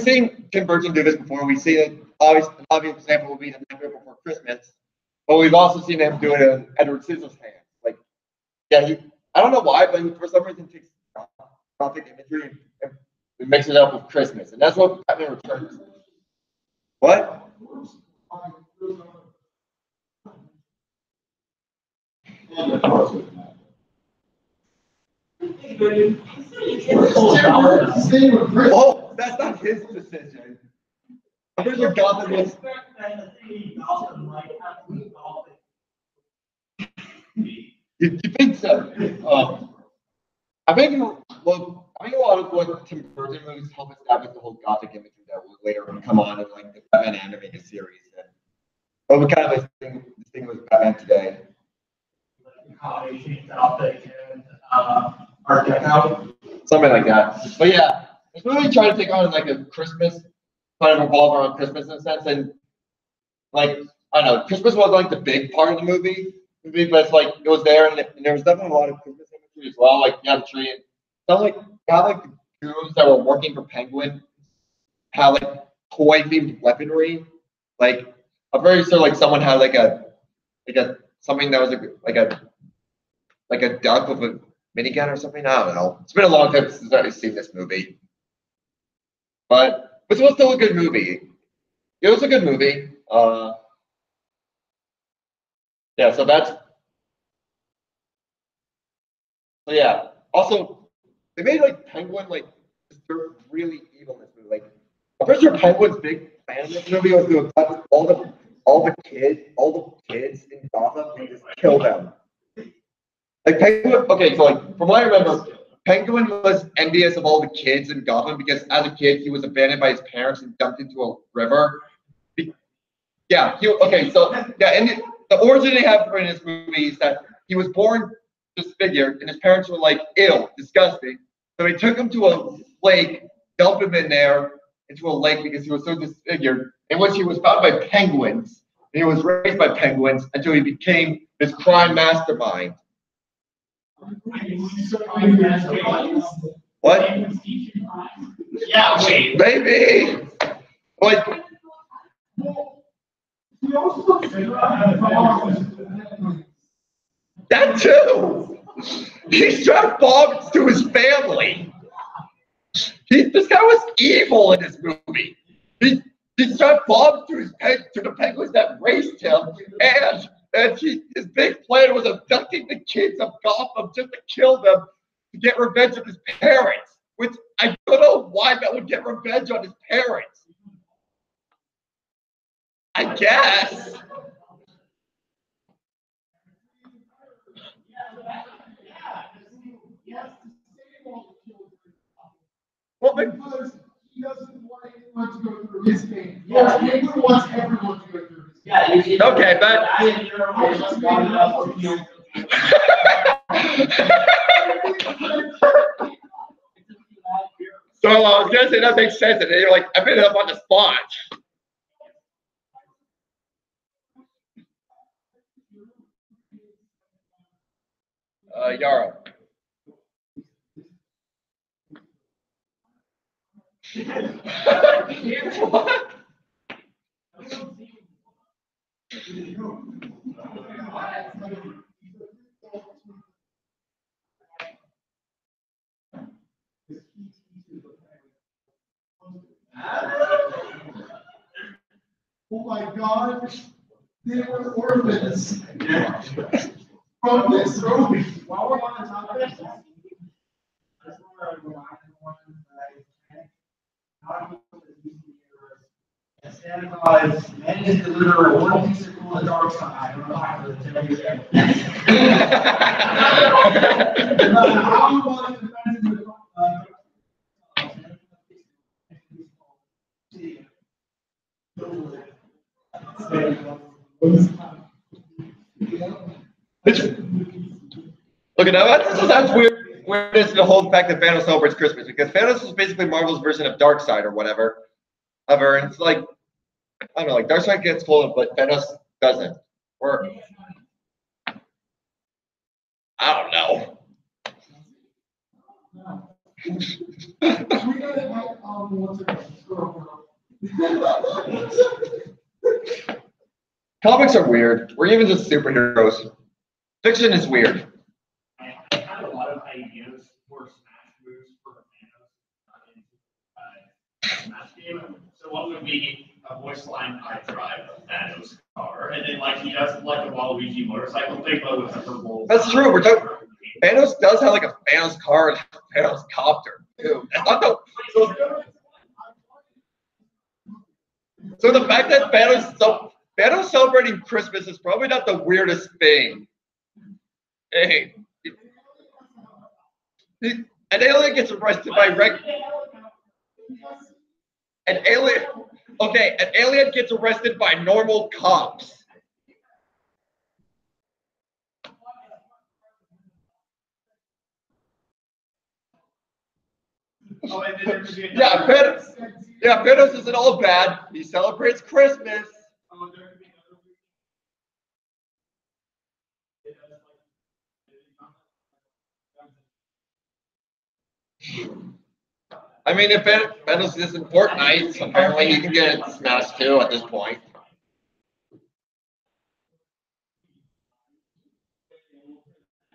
seen Tim Burton do this before. We've seen it. An obvious example would be The Nightmare Before Christmas, but we've also seen him do it in Edward Scissorhands. Like, yeah, I don't know why, but for some reason takes gothic imagery and mix it up with Christmas, and that's what Batman Returns. What? Oh, that's not his decision. I'm pretty sure Gotham was. You think so? I think a lot of what Tim Burton movies help establish the whole Gothic imagery that will later come on in like the Batman animated series. But we kind of distinguish Batman today.
Art Deco.
Something like that. But yeah, it's really trying to take on like a Christmas, kind of revolve around Christmas in a sense. And like, I don't know, Christmas was like the big part of the movie, but it's like it was there, and there was definitely a lot of Christmas imagery as well. Like, you had the tree, and sounds like you had like the goons that were working for Penguin had like toy themed weaponry. Like, I'm very sure like someone had like a something that was like a duck with a minigun or something. I don't know. It's been a long time since I've seen this movie, but it was still a good movie. It was a good movie. Yeah. So yeah. Also, they made like Penguin like they're really evil in this movie. Like, I'm pretty sure Penguin's big fan of this movie was to attack all the kids in Gotham and just kill them. Like Penguin, okay, so like from what I remember, Penguin was envious of all the kids in Gotham because as a kid he was abandoned by his parents and dumped into a river. Yeah, and the origin they have for in this movie is that he was born disfigured and his parents were like ill, disgusting. So he took him to a lake, dumped him in there into a lake because he was so disfigured, in which he was found by penguins. And he was raised by penguins until he became this crime mastermind. What?
Yeah, wait.
Maybe. Like. That too. He struck bombs to his family. This guy was evil in this movie. He struck bombs to the penguins that raised him, and his big plan was abducting the kids of Gotham just to kill them to get revenge on his parents. Which I don't know why that would get revenge on his parents. I guess.
Well, because he doesn't want anyone to go through his pain. Yeah, he wants everyone to go through his pain.
Yeah,
okay, but so I was gonna say that makes sense, and then you're like, I made it up on the spot. Yara. What?
Oh my God, they were orphans. From this movie. While we're on the topic, that's where I go. Santa Claus managed to deliver one piece of cool the dark side. I'm not going to tell you that. How was the president
Look at that. That's weird. weirdness to the whole fact that Fandoms celebrates Christmas, because Fandoms is basically Marvel's version of Darkseid or whatever. And it's like, I don't know, like Darkseid gets full, but Fandoms doesn't. Or I don't know. Comics are weird. We're even just superheroes. Fiction is weird.
I had a lot of ideas for Smash moves for the Thanos Smash game. So one would be a voice line I drive a Thanos car, and then like he does like a Waluigi motorcycle thing, but with a purple.
That's true. We're talking. Thanos does have like a Thanos car and a Thanos copter too. That's not the. So the fact that Fandoms celebrating Christmas is probably not the weirdest thing. Hey, an alien gets arrested by an alien gets arrested by normal cops.
Oh, and then there's
Fandoms isn't all bad. He celebrates Christmas.
oh, there could be another
I mean, if Fandoms isn't Fortnite, apparently you can get it Smash too at this point.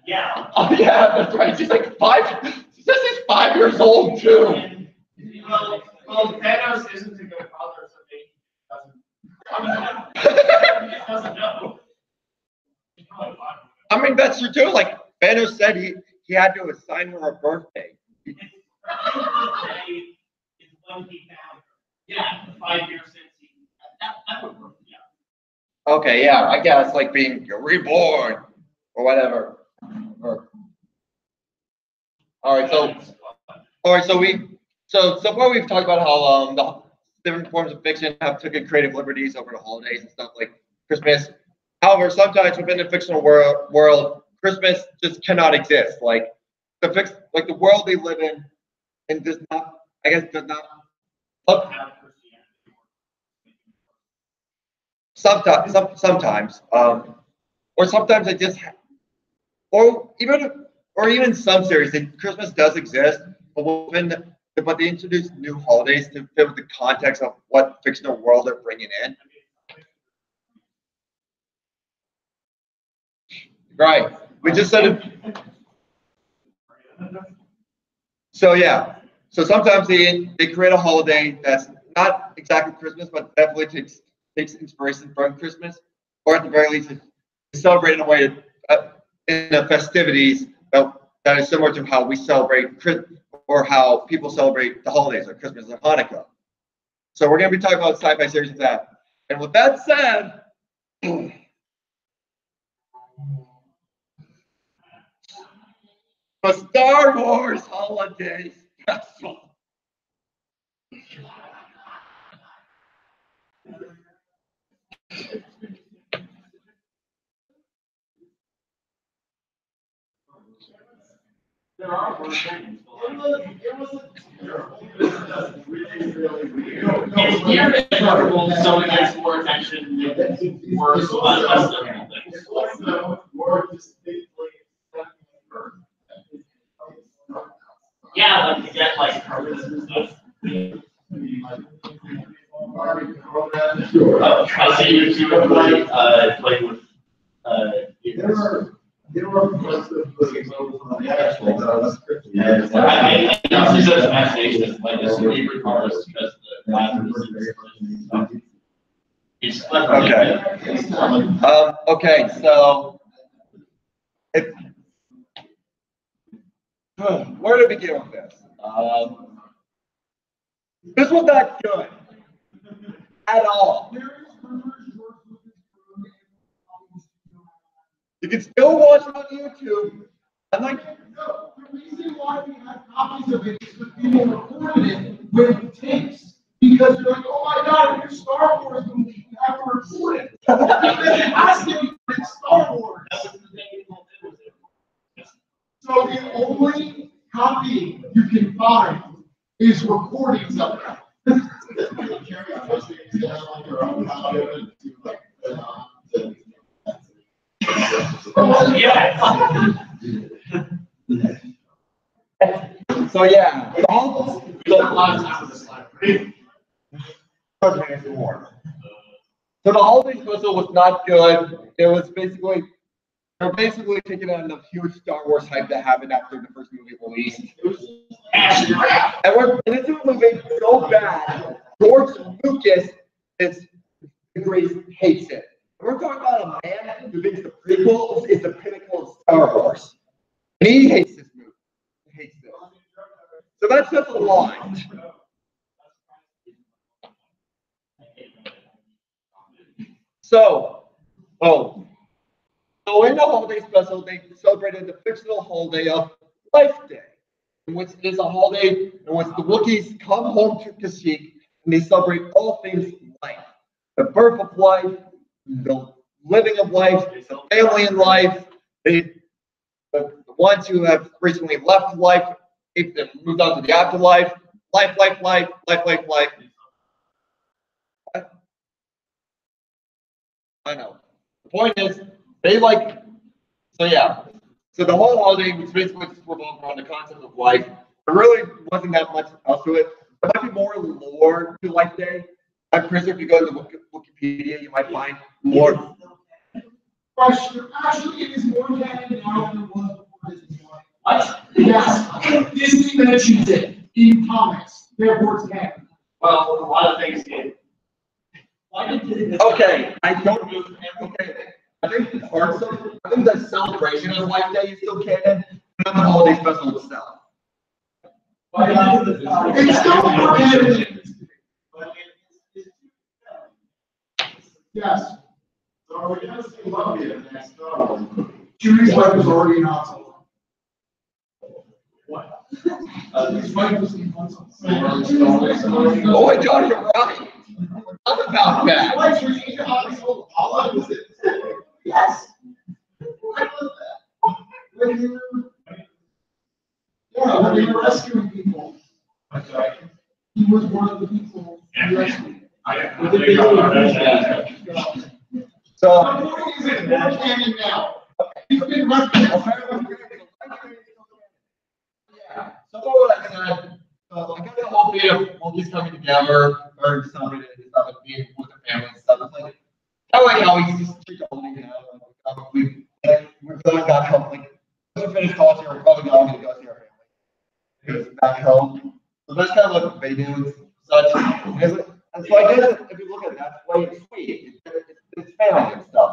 Yeah.
Oh yeah, that's right. She's like 5. She says she's 5 years old too.
Well, Thanos isn't a good father, so he doesn't know.
I mean, that's true too. Like Thanos said, he had to assign her a birthday.
Birthday is when he found her.
Yeah, 5 years since he. That would work. Yeah.
Okay, yeah, I guess like being reborn or whatever. All right, so far we've talked about how the different forms of fiction have taken creative liberties over the holidays and stuff like Christmas. However, sometimes within the fictional world, Christmas just cannot exist. Like the world they live in, and does not. Sometimes, or sometimes it just, or even some series, Christmas does exist, but they introduce new holidays to fit with the context of what fictional world they're bringing in. Right. We just said it. So yeah. So sometimes they create a holiday that's not exactly Christmas, but definitely takes inspiration from Christmas, or at the very least, it's celebrated in a way in the festivities that is similar to how we celebrate or how people celebrate the holidays like Christmas and Hanukkah. So we're going to be talking about sci-fi series of that. And with that said, the Star Wars Holiday Special.
There are worse things. It's here that Marvel so gets more attention than worse less yeah, like to get like purpose and stuff. I see you two playing with
There were on the actual,
I mean, this is imagination, like this favorite cars because the it's
Okay. Okay, so where to begin with this? This was not good at all. You can still watch it on YouTube. I'm like,
No, the reason why we have copies of it is because people recorded it with tapes. Because they're like, oh my God, a new Star Wars movie, you have to record it. Because it has to be Star Wars. So the only mind is recordings of them.
So yeah, the whole
We spent a lot of time with this library.
So the holiday special was not good. It was basically they're basically taking on the huge Star Wars hype that happened after the first movie released. And this movie is so bad. George Lucas is the greatest, hates it. We're talking about a man who thinks the prequel is the pinnacle of Star Wars. And he hates this movie. He hates it. So that's just a lot. So in the holiday special, they celebrated the fictional holiday of Life Day, which is a holiday in which the Wookiees come home to Kashyyyk and they celebrate all things life. The birth of life, the living of life, the family in life, the ones who have recently left life, if they've moved on to the afterlife, life. I know. The point is, they like, so yeah. So the whole holiday was basically just revolved around the concept of life. There really wasn't that much else to it. There might be more lore to Life Day. I'm pretty sure if you go to Wikipedia, you might find more.
Question. Actually, it is more canon now than it was before Disney. What? Yes. Disney mentions it in comics. Therefore, it's canon.
Well, a lot of things did.
Okay, I don't. Okay, I think the celebration of Life Day is still canon, not the holiday special itself.
It's still more canon. Yes.
So we're gonna see Lumpy in the next Star Wars.
Chewie's wife was already in Oxford.
What?
His wife was in Oxford.
Oh my God, you're right. What about that?
Yes. When they were rescuing people. He was one of the people who rescued.
So,
My point is it's more canon now. He's been rescued.
yeah. So what I said, I got the whole bit of Wookiees coming together or celebrating and stuff and being with their family and stuff. It's like, I like how we just treat the holiday now. We're going back home. Like, once we finish college here, we're probably going to go see our family. Because back home. So that's kind of what they do and such. And so I guess if you look at that way, it's sweet. It's family and stuff.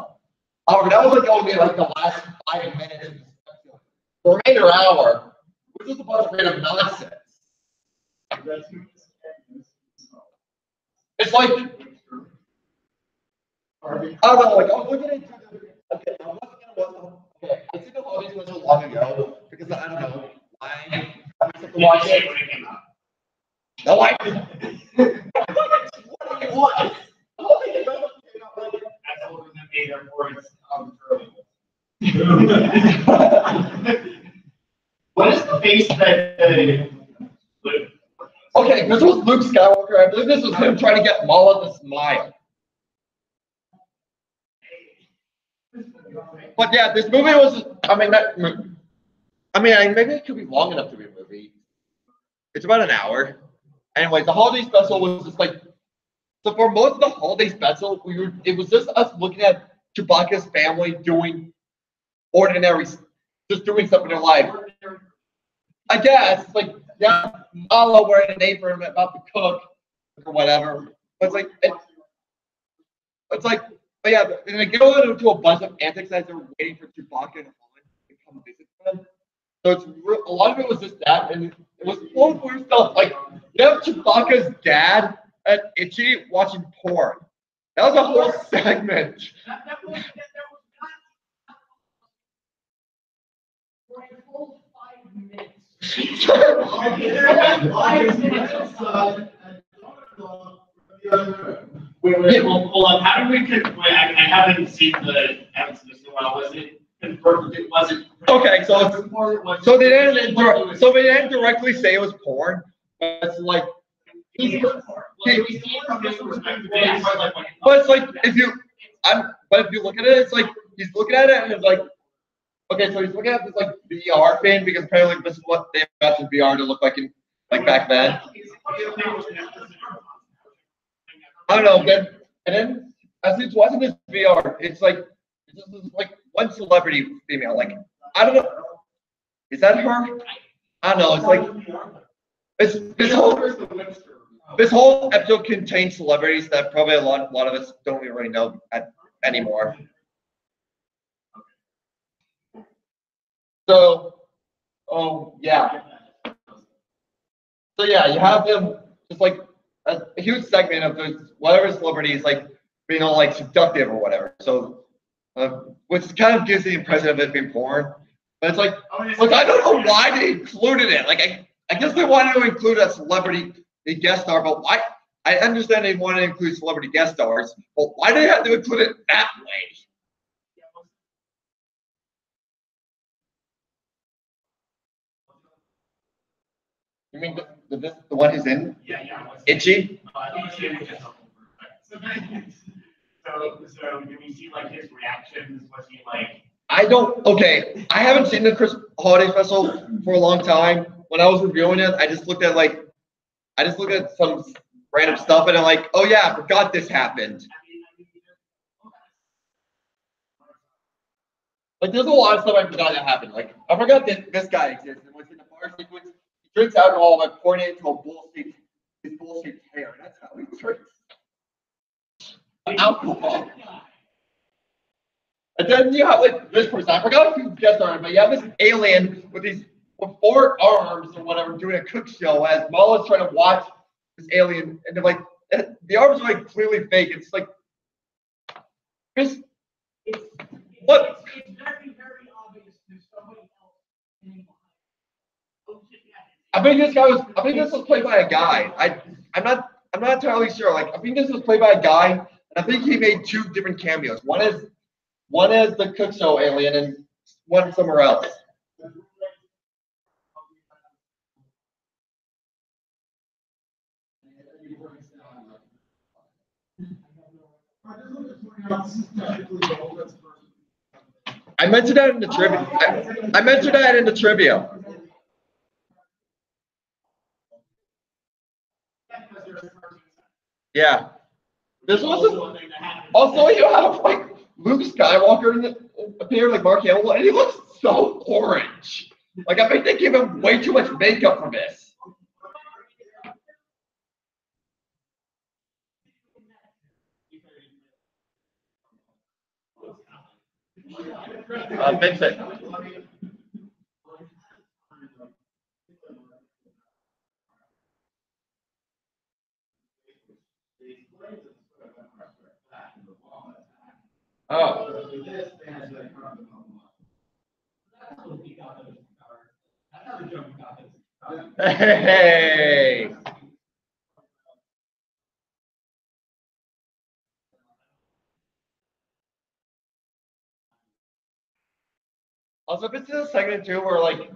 However, that was like only like the last 5 minutes. The remainder hour, which is a bunch of random nonsense. It's like, I don't know, like I was looking into okay, I wasn't gonna watch okay, I see the holiday special long ago because I don't know why I was to watch it. No, I didn't. What do you want?
That's older than me, therefore it's What is the face that Luke?
Okay, this was Luke Skywalker. I believe this was him trying to get Mala to smile. But yeah, this movie was. Maybe it could be long enough to be a movie. It's about an hour. Anyway, the holiday special was just like. So for most of the holiday special, it was just us looking at Chewbacca's family doing ordinary, just doing stuff in their life. I guess, like, yeah, Mala wearing an apron about to cook or whatever. But it's like, but yeah, and they go into a bunch of antics as they're waiting for Chewbacca and Han to come visit them. So a lot of it was just that, and it was full of weird stuff. Like, you have Chewbacca's dad at Itchy watching porn. That was a whole segment.
That was not for a full 5 minutes.
Wait, hold on. How did we? I haven't seen this in a while. Was it confirmed it wasn't.
Okay, so it's,
Before it was-
so they didn't directly say it was porn, but it's like,
Well, we see it from this perspective. Yeah, but like when-
but it's like if you look at it, it's like he's looking at it and it's like, okay, so he's looking at this like VR thing because apparently this is what they imagined VR to look like in like back then. I don't know. Then as he's watching this VR, it's like one celebrity female. Like I don't know, is that her? I don't know. It's like this whole episode contains celebrities that probably a lot of us don't even really know anymore. So, yeah. So yeah, you have them just like a huge segment of those whatever celebrities like being all like seductive or whatever. So, which kind of gives the impression of it being porn. But it's like I don't know why they included it. Like I guess they wanted to include a celebrity guest star, but why? I understand they wanted to include celebrity guest stars, but why do they have to include it that way? You mean the one who's in?
Yeah.
Itchy?
So did we see like his reactions? Was he like?
Okay, I haven't seen the Christmas holiday special for a long time. When I was reviewing it, I just looked at some random stuff and I'm like, oh yeah, I forgot this happened. Like there's a lot of stuff I forgot that happened. Like I forgot that this guy exists and was in the bar sequence. He drinks alcohol and pouring it into his bullshit hair. That's how he drinks alcohol. And then you have like this person. I forgot who guest starred, but you have this alien with 4 arms or whatever doing a cook show as Mala's trying to watch this alien, and they're like, the arms are like clearly fake. It's like, what?
It's very, very obvious there's somebody else in
I think this was played by a guy. I'm not entirely sure. Like I think this was played by a guy, and I think he made 2 different cameos. One is the cook show alien, and one somewhere else. I mentioned that in the trivia. I mentioned that in the trivia. Yeah. This was also you have like Luke Skywalker appear like Mark Hamill, and he looks so orange. Like I think they gave him way too much makeup for this. Fix it. Oh. Hey. Also, this is a segment too where like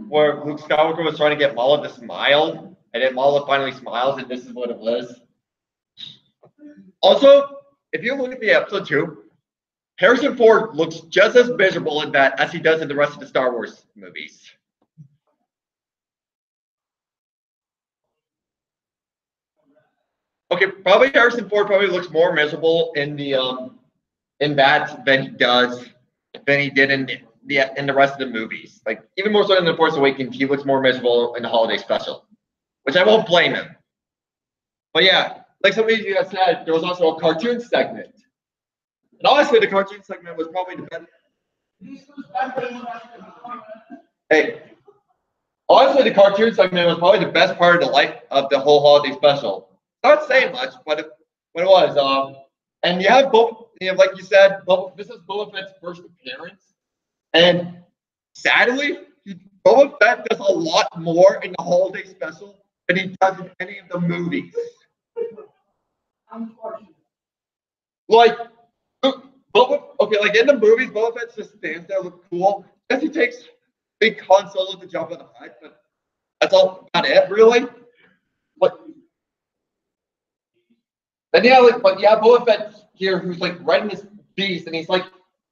where Luke Skywalker was trying to get Mala to smile, and then Mala finally smiles, and this is what it was. Also, if you look at the episode too, Harrison Ford looks just as miserable in that as he does in the rest of the Star Wars movies. Okay, probably Harrison Ford probably looks more miserable in that than he did in the rest of the movies. Like even more so in The Force Awakens, he looks more miserable in the holiday special, which I won't blame him. But yeah, like some of you guys said, there was also a cartoon segment, and honestly, the cartoon segment was probably the best. Hey, honestly, the cartoon segment was probably the best part of the whole holiday special. Not saying much, but it was. And you have both. Like you said, this is Boba Fett's first appearance, and sadly, Boba Fett does a lot more in the holiday special than he does in any of the movies. Like Okay, like in the movies, Boba Fett just stands there, look cool. Guess he takes big Han Solo to jump on the hut, but that's all about it, really. What? And yeah, like, but yeah, Boba Fett here, who's like riding this beast, and he's like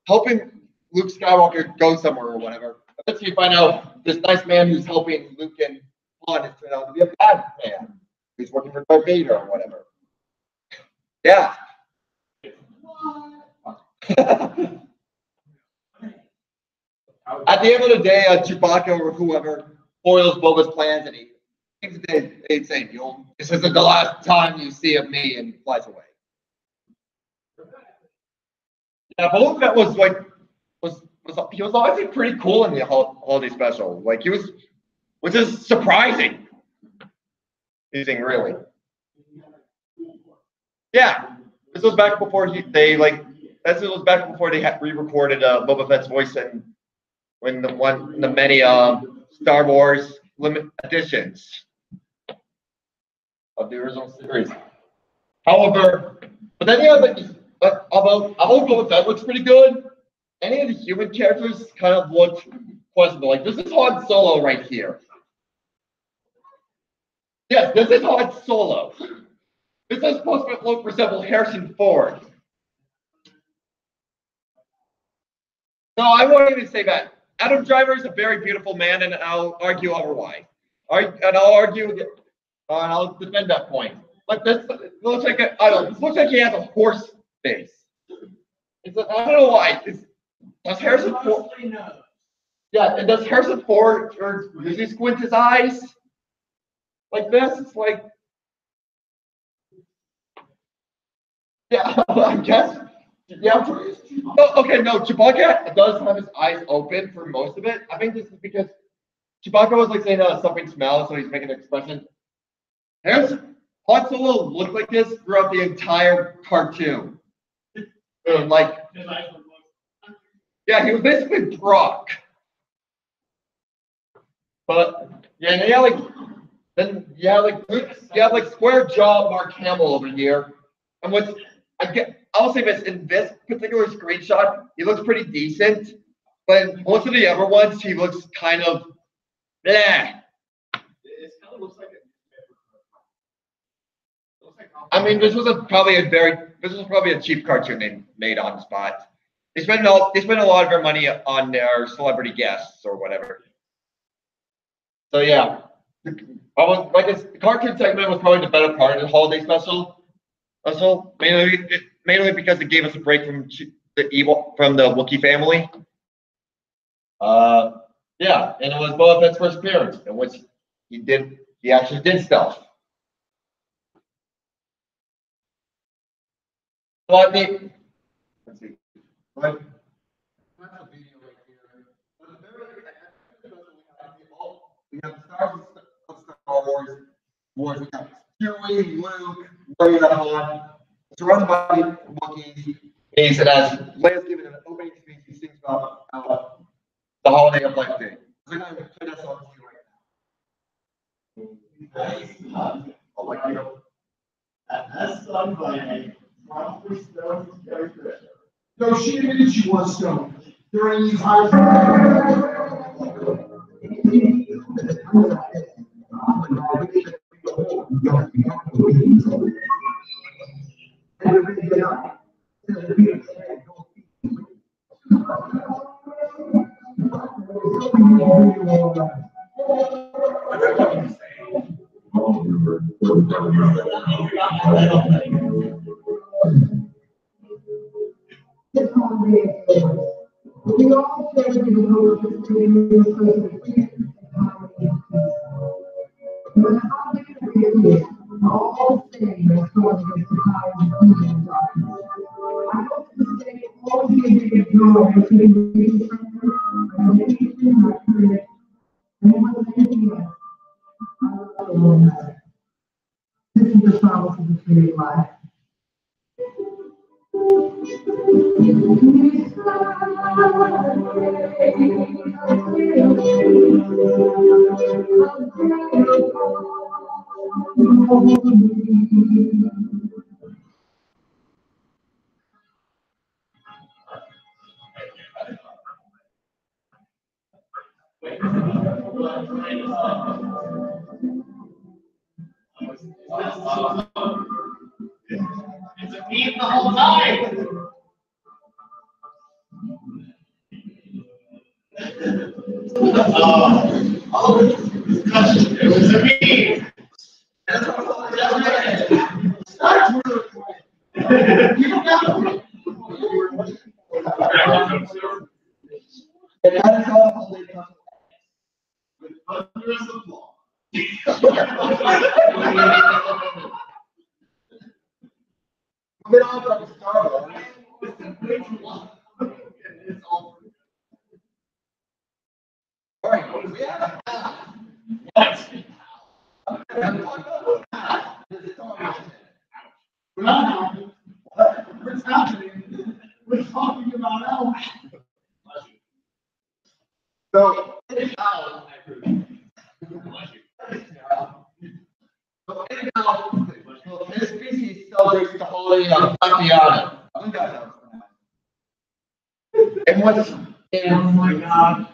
helping Luke Skywalker go somewhere or whatever. Eventually, you find out this nice man who's helping Luke and Han is turned out to be a bad man. He's working for Darth Vader or whatever. Yeah. At the end of the day, Chewbacca or whoever foils Boba's plans, and he thinks they'd say, "This isn't the last time you see of me," and flies away. Yeah, Boba Fett was like, he was honestly pretty cool in the holiday special. Like he was, which is surprising. Anything really? Yeah, this was back before this was back before they had re-recorded Boba Fett's voice in the many Star Wars limited editions of the original series. However, but then although Boba Fett looks pretty good, any of the human characters kind of look questionable. Like this is Han Solo right here. Yes, this is Han Solo. This is supposed to look resemble Harrison Ford. No, I won't even say that. Adam Driver is a very beautiful man, and I'll argue otherwise. And I'll defend that point. But this looks like it looks like he has a horse face. I don't know why. Does Harrison Ford? Yeah, and does Harrison Ford, or does he squint his eyes like this? It's like, yeah, I guess. Yeah. Oh, okay, no, Chewbacca does have his eyes open for most of it. I think this is because Chewbacca was like saying something smells, so he's making an expression. Han Solo looked like this throughout the entire cartoon. Like, yeah, he was basically Brock. But yeah, and you have like square jaw Mark Hamill over here. And I'll say this, in this particular screenshot, he looks pretty decent. But in most of the other ones, he looks kind of bleh.
It kind of looks like
I mean, this was probably a cheap cartoon they made on the spot. They spent a lot of their money on their celebrity guests or whatever. So yeah, the cartoon segment was probably the better part of the holiday special. Also, mainly because it gave us a break from the Wookiee family. Yeah, and it was Boba Fett's first appearance, in which he actually did stuff. But let's see. That's a video right here. We have the stars of Star Wars. We got Chewie, Luke, Leia, surrounded by Wookiees. And as Leia's giving an opening speech, he sings about the holiday of Life Day. So I'm going to put this on you right now. I'll like you.
That's done by Proper Stone's character.
No, she admitted she was stoned during the entire. We all share the hope of creating a place when holiday period, all things are causing us to hide in darkness. I hope to stay all the day of joy to the nation, my career, and more than anything else. I love the Lord. This is the promise of the tree of life.
Wait. It's a meme the whole time. It was a meme.
And that is how the holiday comes with thunderous applause. Moving on from Star Wars. All right, we have
What's happening? We're talking about Elf.
so in Elf, this species celebrates the holiday of Tatiana. And what's in,
Oh my God.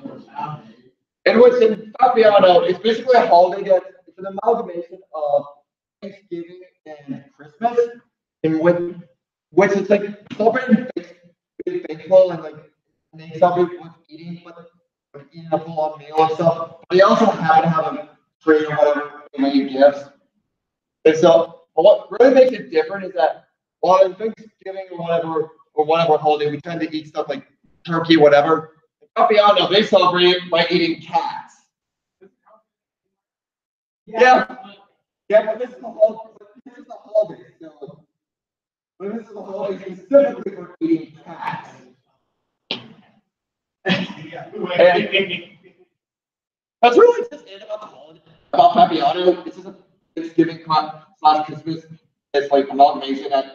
and what's in Tatiana is basically a holiday that it's an amalgamation of Thanksgiving and Christmas, and which is like celebrating being thankful and like and they celebrate with eating, but with eating a full-on meal and stuff. But they also happen to have a tree or whatever they give gifts. And so what really makes it different is that while in Thanksgiving or whatever holiday, we tend to eat stuff like turkey, whatever. Capiano, they celebrate by eating cats. Yeah, but this is the holiday. So, but this is the holiday specifically for eating cats. That's really just it about the holiday. About Capiano, it's just a Thanksgiving / Christmas. It's like amalgamation that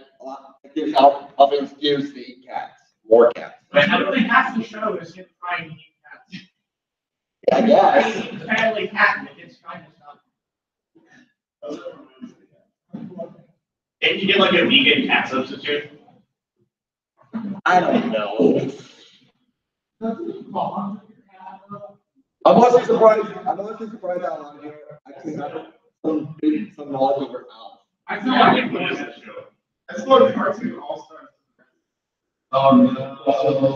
gives out of excuse to eat cats, more cats.
But I don't think that's the show is him trying to eat cats.
Yeah, I guess.
He's a family cat and it's trying to stop. Can you get like a vegan cat substitute?
I don't know. I'm mostly surprised how a lot of you actually have some knowledge over Alf.
I feel like it was that show.
That's what cartoon all stars.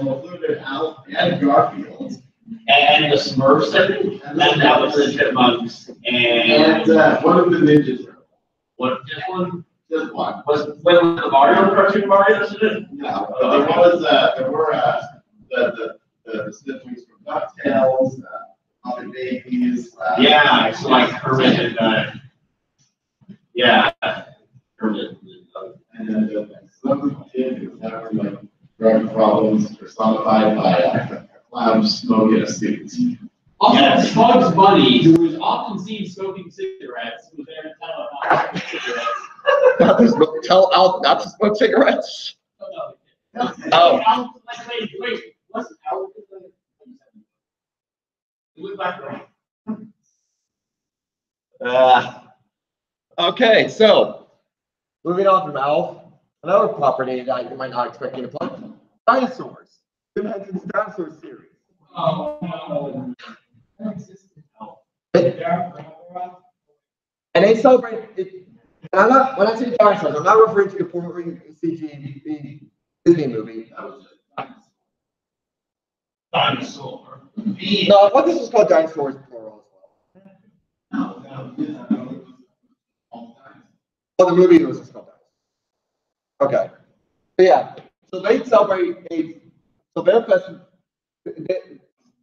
Included Alf and Garfield.
And the Smurfs, I think. And that was the Chipmunks. And
One of the ninjas.
what? Just one?
Just one.
Was when the Mario cartoon Mario's in it?
No, but there were the sniffings from DuckTales, Muppet Babies.
Yeah, it's like Kermit and yeah, Kermit.
And then some kid who's having like drug problems personified by a clown smoking a suit.
Also,
Yes.
Bugs Bunny, who is often seen smoking cigarettes, was there to tell him not to smoke cigarettes.
Tell Alf not to smoke cigarettes.
Oh, no.
Oh.
Wait, what's Alf? Look back around.
Okay, so moving on from Alf, another property that you might not expect me to put, dinosaurs. Jim Henson's dinosaur series.
Oh, no.
And they celebrate it. And when I say dinosaurs, I'm not referring to the formerly CG Disney movie. That was just
Dinosaur.
no, I thought this was called dinosaurs plural as well. Oh, the movie was just called dinosaurs. Okay. So yeah. So they celebrate so their festivity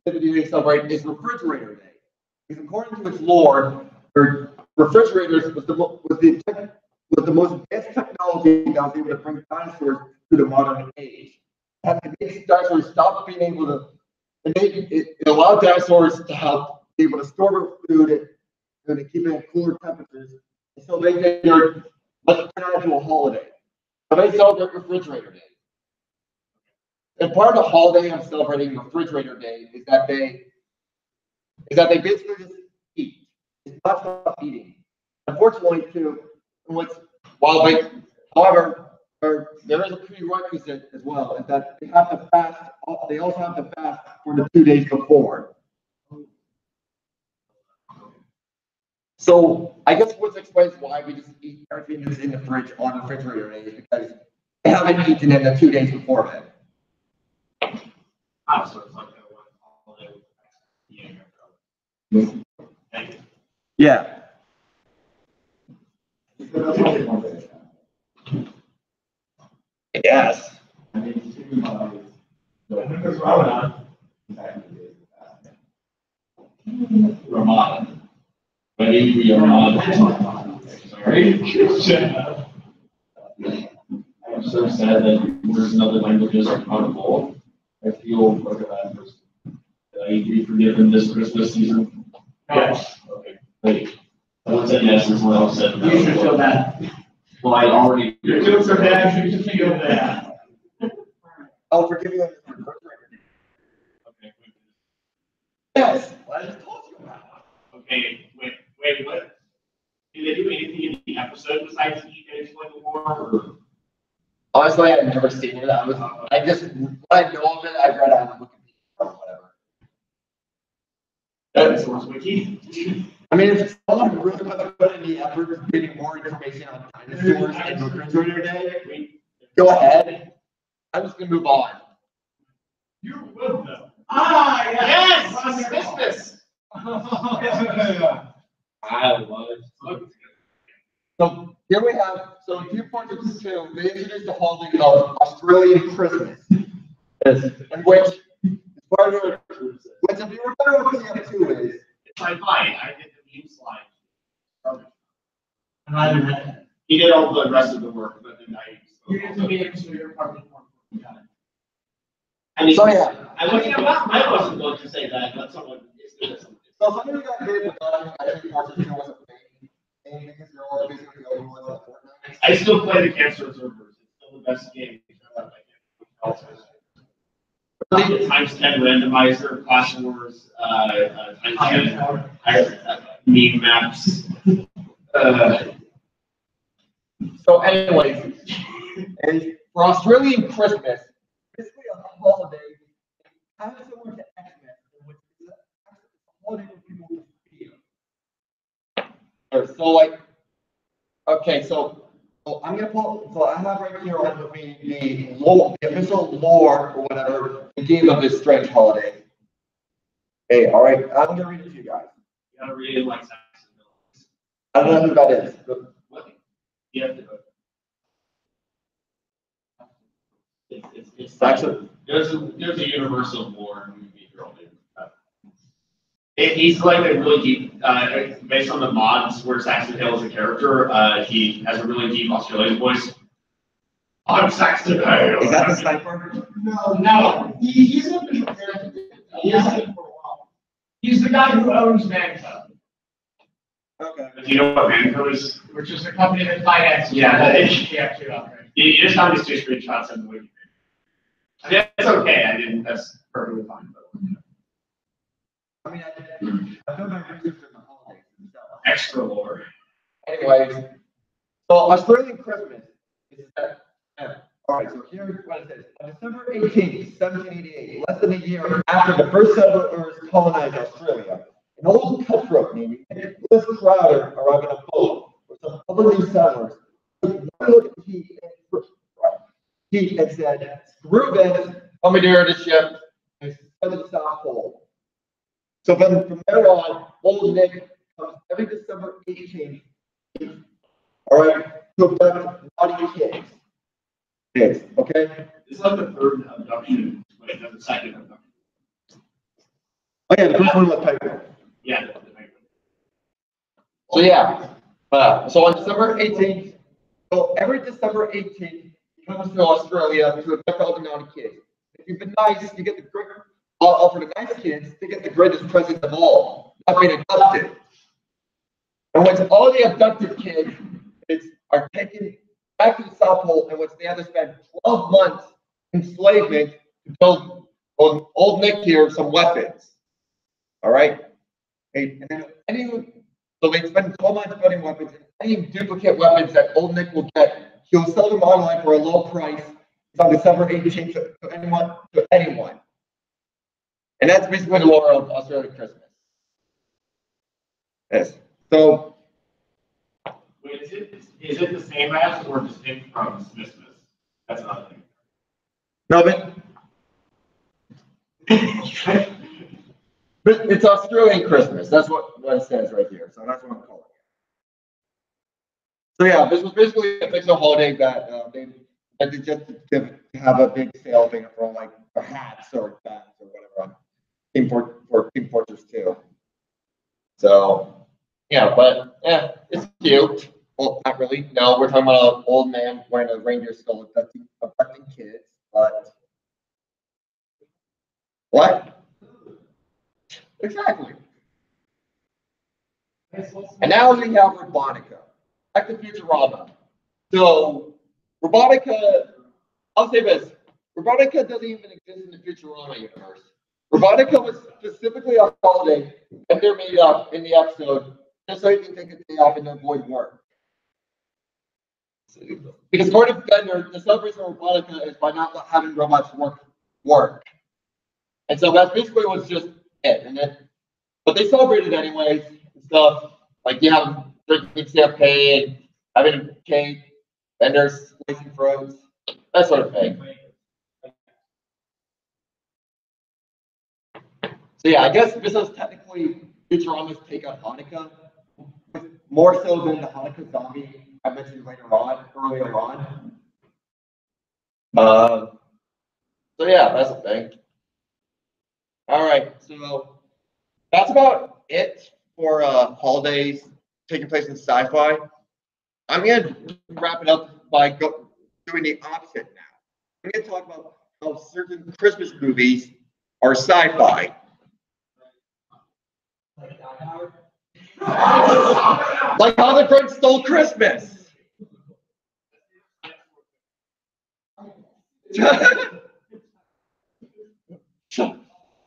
they celebrate is Refrigerator Day. Because according to its lore, refrigerators was the most advanced technology that was able to bring dinosaurs to the modern age. And it makes dinosaurs stop being able to, and it allowed dinosaurs to help be able to store their food and to keep it at cooler temperatures. And so they figured, let's turn it into a holiday. So they celebrate Refrigerator Day. And part of the holiday of celebrating Refrigerator Day is that they basically just eat. It's not about eating. Unfortunately, too, however, there is a prerequisite as well, is that they have to fast. They also have to fast for the 2 days before. So I guess what explains why we just eat everything that's in the fridge on the refrigerator is because I haven't eaten in the 2 days beforehand.
Oh, so it's like all day. Thank you.
Yeah. Yes.
I mean, think about it. There's Ramadan. Ramadan. Ready for your Ramadan. Sorry. I'm so sad that words in other languages are accountable. I feel like a bad person. Did I be forgiven this Christmas season? Yes. Okay, great. Someone said yes, and someone else said no.
You should feel bad.
Well, I already.
Your jokes are bad, you should feel bad.
I'll forgive you.
Okay, wait.
Yes. I just told you about
Okay, wait, what? Did they do anything in the episode besides eat and explain the war? Or?
Honestly, I've never seen it. I just, what I know of it, I've read on Wikipedia or whatever.
Dinosaurs wiki.
I mean, if someone really wants to put in the effort of getting more information on dinosaurs and the refrigerator day, go ahead. I'm just gonna move on.
You would though.
Ah, yes!
Yes! Christmas!
I love it.
So here we have, so in 2.2, they introduced the holiday of Australian Christmas, in which, part of which if you remember what PF2 is,
It's sci-fi. I did the meme slide.
And I haven't had it.
He did all the rest of the work, but then I.
You get to be into your apartment.
I mean,
so yeah.
I wasn't going to say that, but someone is doing something.
So something we got here with us, I think 2.2 was a thing, and because you're all basically the only ones on Fortnite.
I still play the Cancer Observers. It's still the best game. Times 10 randomizer, Clash Wars, times 10 meme maps.
So anyways, and for Australian Christmas, basically a holiday, kind of similar to Xmas, in which it's a holiday where people feel. So like, okay, so I'm gonna pull. So I have right here on the official lore or whatever the game of this strange holiday. Hey, all right, I'm gonna read it to you guys.
You gotta read it like Saxon.
I don't know who that is. But
You have to.
it's actually
There's a universal lore movie girl. He's like a really deep, based on the mods where Saxon Hill is a character, he has a really deep Australian voice. I'm Saxon Hill.
is that the sniper?
No, he's an official character. He has been for a while. He's the guy who owns Manco,
Okay.
Do you know what Manco is?
which is the company that finances.
Yeah,
PF2 out there.
You just found these two screenshots in the wiki. I mean, it's okay. I didn't. That's perfectly fine. But,
I mean, I've done my research in the holidays themselves.
extra lore.
Anyways, so Australian Christmas is that. All right, so here's what it says. On December 18th, 1788, less than a year after the first settlers colonized Australia, an old cutthroat named Nicholas Crowder arrived on a boat with some other new settlers. Took one look at Heat and said, "Screw this, commandeer the ship and send it to the South Pole." So then from there on, Old Nick comes every December 18th, all right, to abduct naughty kids. Kids, okay?
This is like the third abduction. Wait, no, the second abduction.
Oh yeah, the first one was Piper.
Yeah.
So yeah, so on December 18th, so every December 18th, he comes to Australia to abduct all the naughty kids. If you've been nice, you get the great, for the nice kids, they get the greatest present of all, not being adopted. And when all the abducted kids are taken back to the South Pole, in which they have to spend 12 months enslavement to build Old Nick here some weapons. All right? And then so they spend 12 months building weapons, and any duplicate weapons that Old Nick will get, he'll sell them online for a low price. It's on December 18th to anyone. And that's basically the lore of Australian Christmas. Yes. So
Is it the same as or distinct from Christmas? That's another thing.
No, but it's Australian Christmas. That's what it says right here. So that's what I'm calling it. So yeah, this was basically a fictional holiday that they just to have a big sale thing for like hats or bags or whatever for Team Fortress 2. So yeah, but yeah, it's cute. Well, not really. No, we're talking about an old man wearing a reindeer skull abducting kids. But what? Exactly. And now we have Robotica. Back to Futurama. So Robotica, I'll say this. Robotica doesn't even exist in the Futurama universe. Robotica was specifically a holiday that they're made up in the episode just so you can take a day off and avoid work. Because according to Fender, the celebration of Robotica is by not having robots work. And so that basically was just it. And then, but they celebrated anyways and stuff. Like you have drinking champagne, having cake, vendors slicing fruits, that sort of thing. So yeah, I guess this is technically Futurama's take on Hanukkah, more so than the Hanukkah zombie I mentioned earlier on. So yeah, that's the thing. All right, so that's about it for holidays taking place in sci-fi. I'm gonna wrap it up by doing the opposite now. I'm gonna talk about how certain Christmas movies are sci-fi. Like How the Grinch Stole Christmas.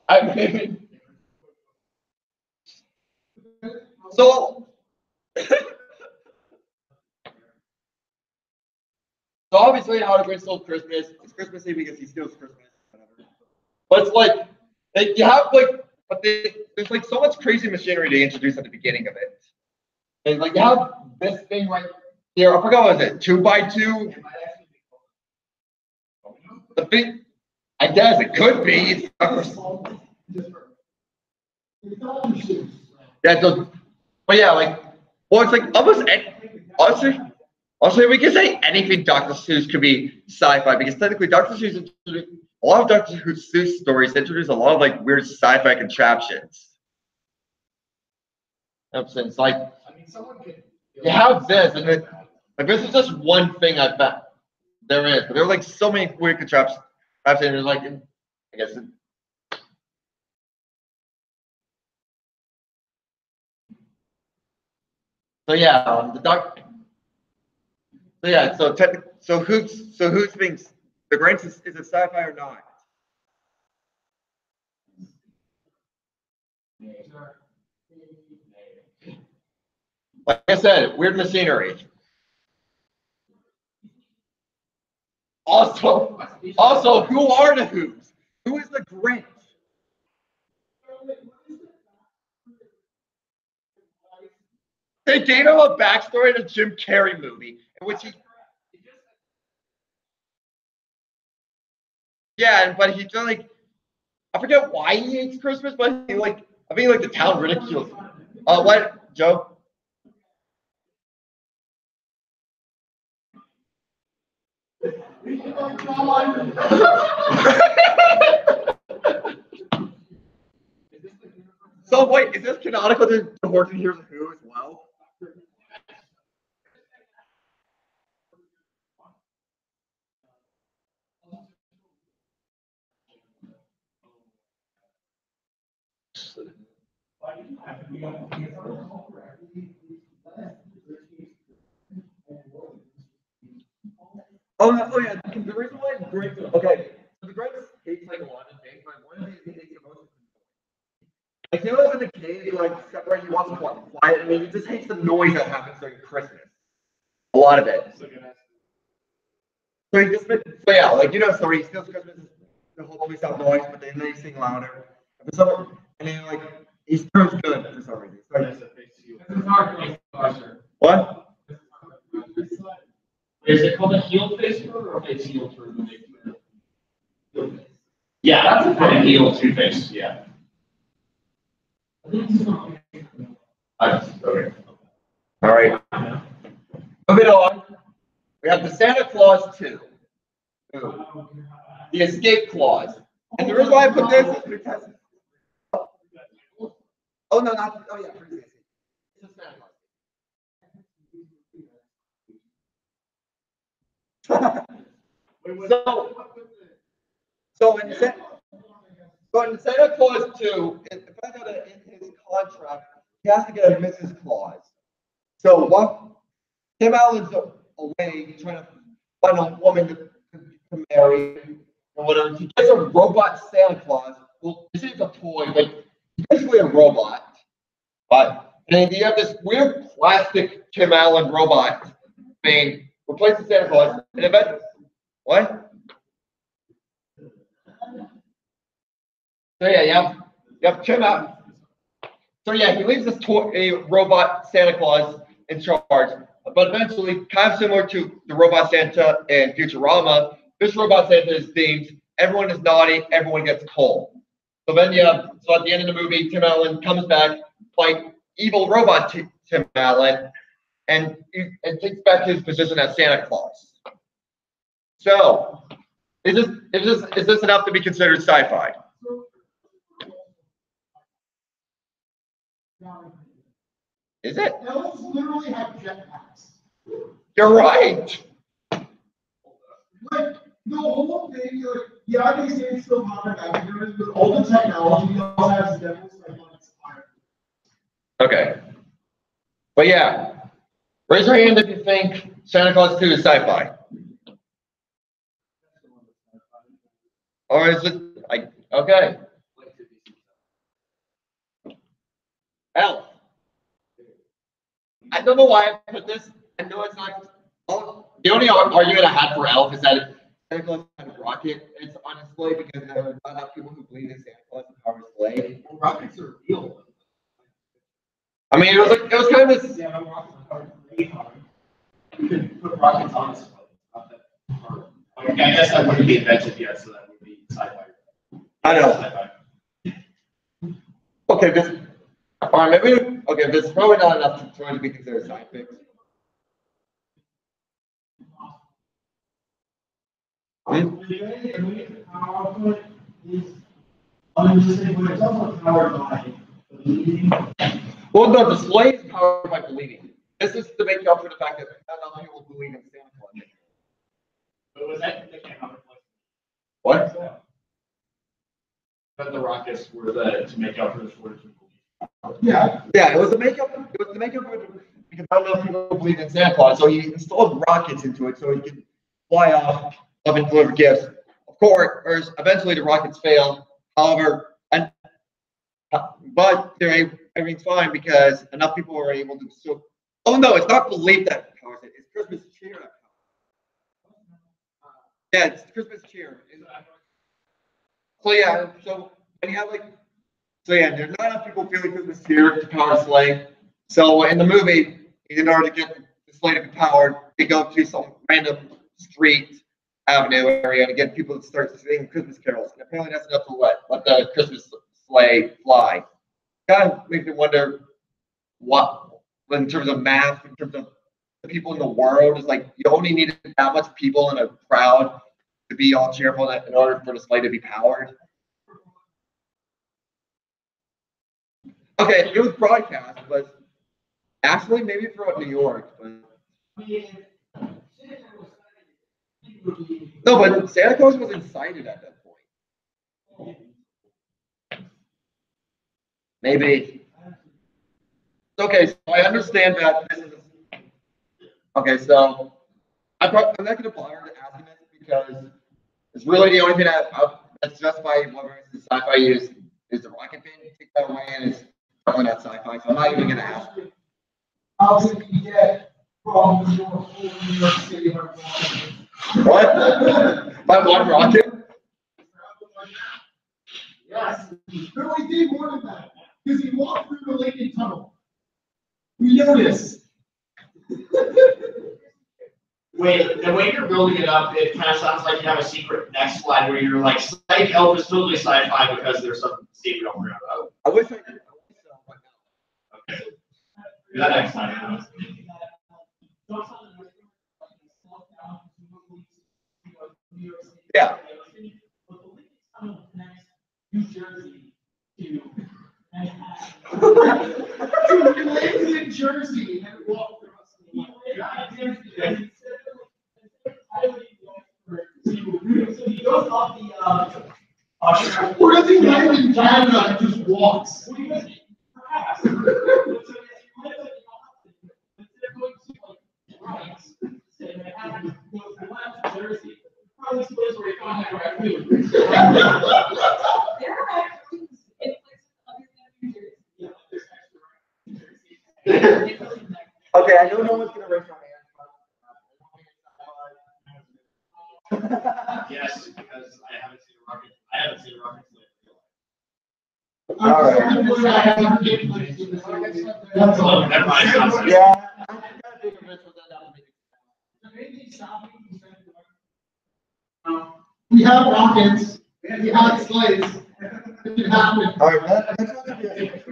I mean, so obviously How the Grinch Stole Christmas. It's Christmas Eve because he steals Christmas. Whatever. But it's like you have there's like so much crazy machinery to introduce at the beginning of it. And like you have this thing right here. I forgot what was it, 2x2. The thing, I guess it could be. Yeah, but yeah, it's like almost honestly, we can say anything Dr. Seuss could be sci-fi because technically Dr. Seuss a lot of Dr. Seuss stories introduce a lot of like weird sci-fi contraptions. It's like you have this, and like this is just one thing I bet there is, but there are like so many weird contraptions. I've seen there's like, I guess. So yeah, who's being the Grinch is it sci-fi or not? Like I said, weird machinery. Also, who are the Who's? Who is the Grinch? They gave him a backstory in a Jim Carrey movie, in which but he just like, I forget why he hates Christmas, but I think the town ridicules him. What, Joe? So wait, is this canonical to Horton Hears a Who as well? Oh yeah, the reason why Grinch, okay, so the Grinch hates like a lot of things, but one of the things he hates the most is like he lives in a cave, like separate, he wants to quiet, I mean he just hates the noise that happens during Christmas. A lot of it. So he just yeah, like you know the story, he steals Christmas, the whole place out noise, but then they sing louder. And then like he turns good for some reason. What?
Is it called a heel face turn or a face heel turn when they turn? Heel face.
Yeah,
That's a from heel to face, yeah.
Okay. All right. Moving on. We have the Santa Claus 2. Ooh. The escape clause. And the reason why I put this is because. Oh, no, not. Oh, yeah. It's a Santa Claus. So in Santa Claus 2, if I got in his contract, he has to get a Mrs. Claus. So what? Tim Allen's away trying to find a woman to marry or whatever. He gets a robot Santa Claus. Well, this is a toy, like basically a robot. But and you have this weird plastic Tim Allen robot thing replaces Santa Claus, and eventually, what? So yeah, you have Tim Allen. So yeah, he leaves this a robot Santa Claus in charge, but eventually, kind of similar to the robot Santa in Futurama, this robot Santa is themed. Everyone is naughty, everyone gets coal. So then so at the end of the movie, Tim Allen comes back, like evil robot Tim Allen, and takes back his position as Santa Claus. So, is this enough to be considered sci-fi? Is it?
Elves literally have jetpacks.
You're right.
Like the whole thing, like yeah, they say it's still modern accurate, but all the technology also has devils like on its fire.
Okay. But yeah, raise your hand if you think Santa Claus 2 is sci-fi. Or is it like okay? Elf. I don't know why I put this. I know it's not. Oh, the only argument I had for Elf is that Santa Claus had a rocket. It's on display because there are not enough people who believe in Santa Claus and power display. Well, rockets are real. I mean, it was kind of this.
Yeah, rockets are really hard. You could put rockets on display. Not that hard. I mean, I guess that wouldn't be invented yet, so that would be sci-fi.
I know.
Sci-fi.
Okay, this. Or maybe okay, this is probably not enough to be considered science fiction. Well, no, display is powered by believing. This is to make up for the fact that not enough people believe in Santa Claus.
But was that the camera?
What?
But the rockets were to make up for the shortage of belief.
Yeah, it was the makeup. It was the makeup because not enough people believe in Santa Claus, so he installed rockets into it so he could fly off up and deliver gifts. Of course, eventually the rockets failed. However, but everything's fine because enough people were able to still. Oh no, it's not belief that powers it. It's Christmas cheer. Yeah, it's Christmas cheer. So yeah, so when you have there's not enough people feeling Christmas cheer to power a sleigh. So in the movie, in order to get the sleigh to be powered, they go to some random street avenue area to get people to start singing Christmas carols. And apparently that's enough to let the Christmas sleigh fly. Kind of makes me wonder what, in terms of math, in terms of the people in the world, is like you only needed that much people in a crowd to be all cheerful in order for the sleigh to be powered. Okay, it was broadcast, but actually maybe throughout New York. But no, but Santa Claus was incited at that point. Maybe. Okay, so I understand that this is. Okay, so I'm not going to bother to asking this because it's really the only thing that's justified whether it's the sci-fi use is the rocket thing. Take that away, and it's definitely not sci-fi. So I'm not even going to ask.
How did you get from New York City?
What? By one rocket?
Yes. No, he did more than that. Because he walked through the Lincoln Tunnel. We know this.
Wait, the way you're building it up, it kind of sounds like you have a secret next slide where you're like, Psych Elf is totally sci-fi because there's some secret over there. Oh,
I wish I could.
okay. Do that next time.
Yeah.
New Jersey to Manhattan. So he lands in Jersey and walks across the line. So he goes off the or does he land in Canada and just walks?
Okay, I know no one's gonna raise their hand.
Yes, because I haven't seen a rocket. I haven't seen a rocket flip.
All right.
That's all. Never mind.
Yeah.
We have rockets, we have slaves. It can happen.
All right, that's not gonna be a-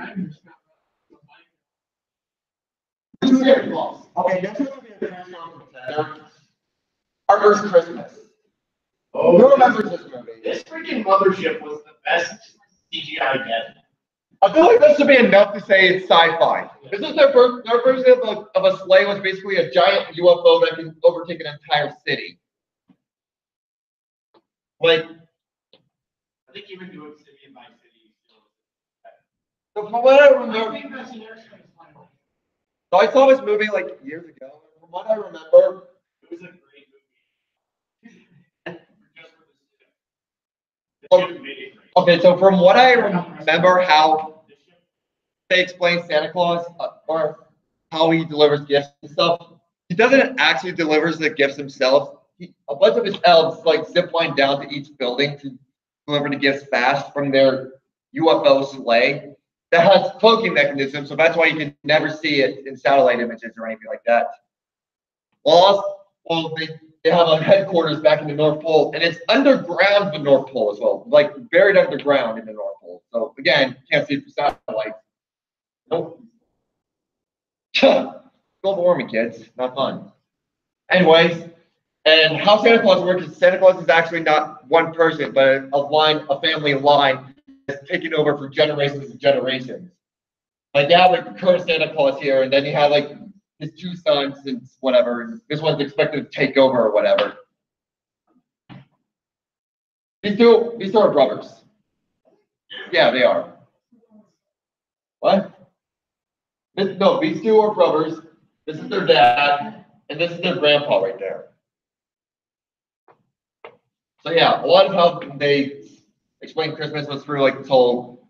Okay, next one's gonna be a Fandoms contender. Arthur's Christmas.
Oh,
Who remembers this movie?
This freaking mothership was the best CGI yet.
I feel like this should be enough to say it's sci-fi. This is their version of a sleigh was basically a giant UFO that can overtake an entire city. Like,
I think even doing city and by city.
so from what I remember, so I saw this movie like years ago. From what I remember,
It was a great movie. Just for the
Oh,
ship made it great.
okay, so from what I remember, how they explain Santa Claus or how he delivers gifts and stuff, he doesn't actually delivers the gifts himself. A bunch of his elves like zip line down to each building to deliver the gifts fast from their UFO sleigh that has cloaking mechanisms, so that's why you can never see it in satellite images or anything like that. Well, they have a headquarters back in the North Pole, and it's underground the North Pole as well, like buried underground in the North Pole. So again, can't see it from satellite. Nope. Global warming, kids, not fun. Anyways, and how Santa Claus works is Santa Claus is actually not one person, but a family line that's taken over for generations and generations. Like you have like the current Santa Claus here, and then you have like his two sons and whatever. And this one's expected to take over or whatever. These two are brothers. Yeah, they are. What? No, these two are brothers. This is their dad, and this is their grandpa right there. So yeah, a lot of how they explain Christmas was through like this whole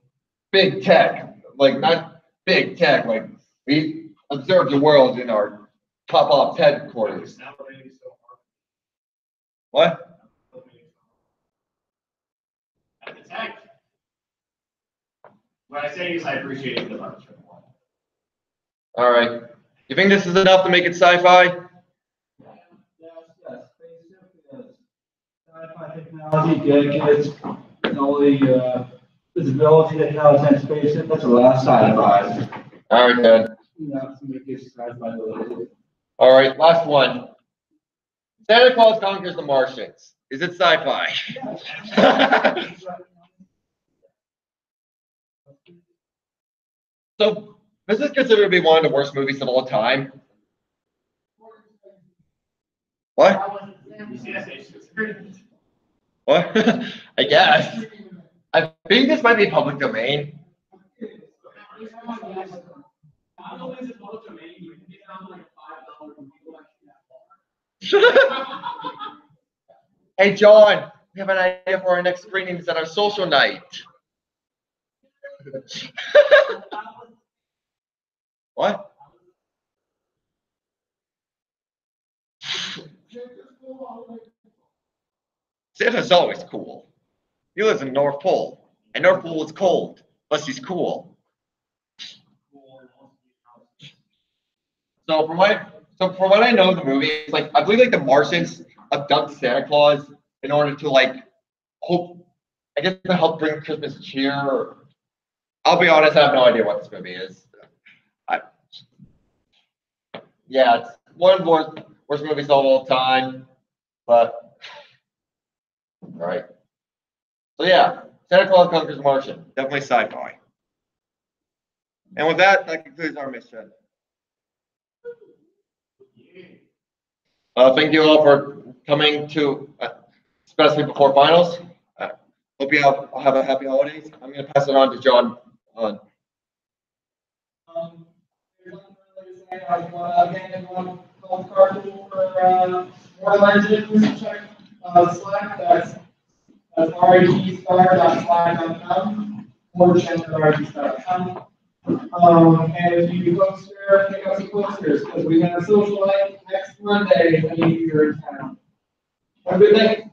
big tech, like not big tech, like we observe the world in our top ops headquarters. What?
At the tech. What I say is I appreciate the bunch.
All right. You think this is enough to make it sci-fi?
Yes, sci-fi technology, gadgets, and all the visibility that has in space, that's a lot of sci-fi.
All right, then.
Enough to make it sci-fi related.
All right, last one. Santa Claus conquers the Martians. Is it sci-fi? So this is considered to be one of the worst movies of all time. What? What? I guess. I think this might be public domain. Hey, John, we have an idea for our next screenings at our social night. What? Santa's always cool. He lives in the North Pole, and North Pole is cold, plus he's cool. So from So from what I know of the movie, it's like I believe like the Martians abduct Santa Claus in order to like hope, I guess, to help bring Christmas cheer. I'll be honest, I have no idea what this movie is. Yeah, it's one of the worst movies of all time, but all right. So yeah, Santa Claus Conquers the Martian, definitely sci-fi. And with that, that concludes our mission. Thank you all for coming to especially before finals. Hope you have a happy holidays. I'm going to pass it on to John.
There's nothing really to say. Again, if you want to call the card for more legends, check Slack. That's rgstar.slack.com or check.rgstar.com. And if you poster, pick up some posters because we have a social night next Monday if any of you are in town. Have a good day.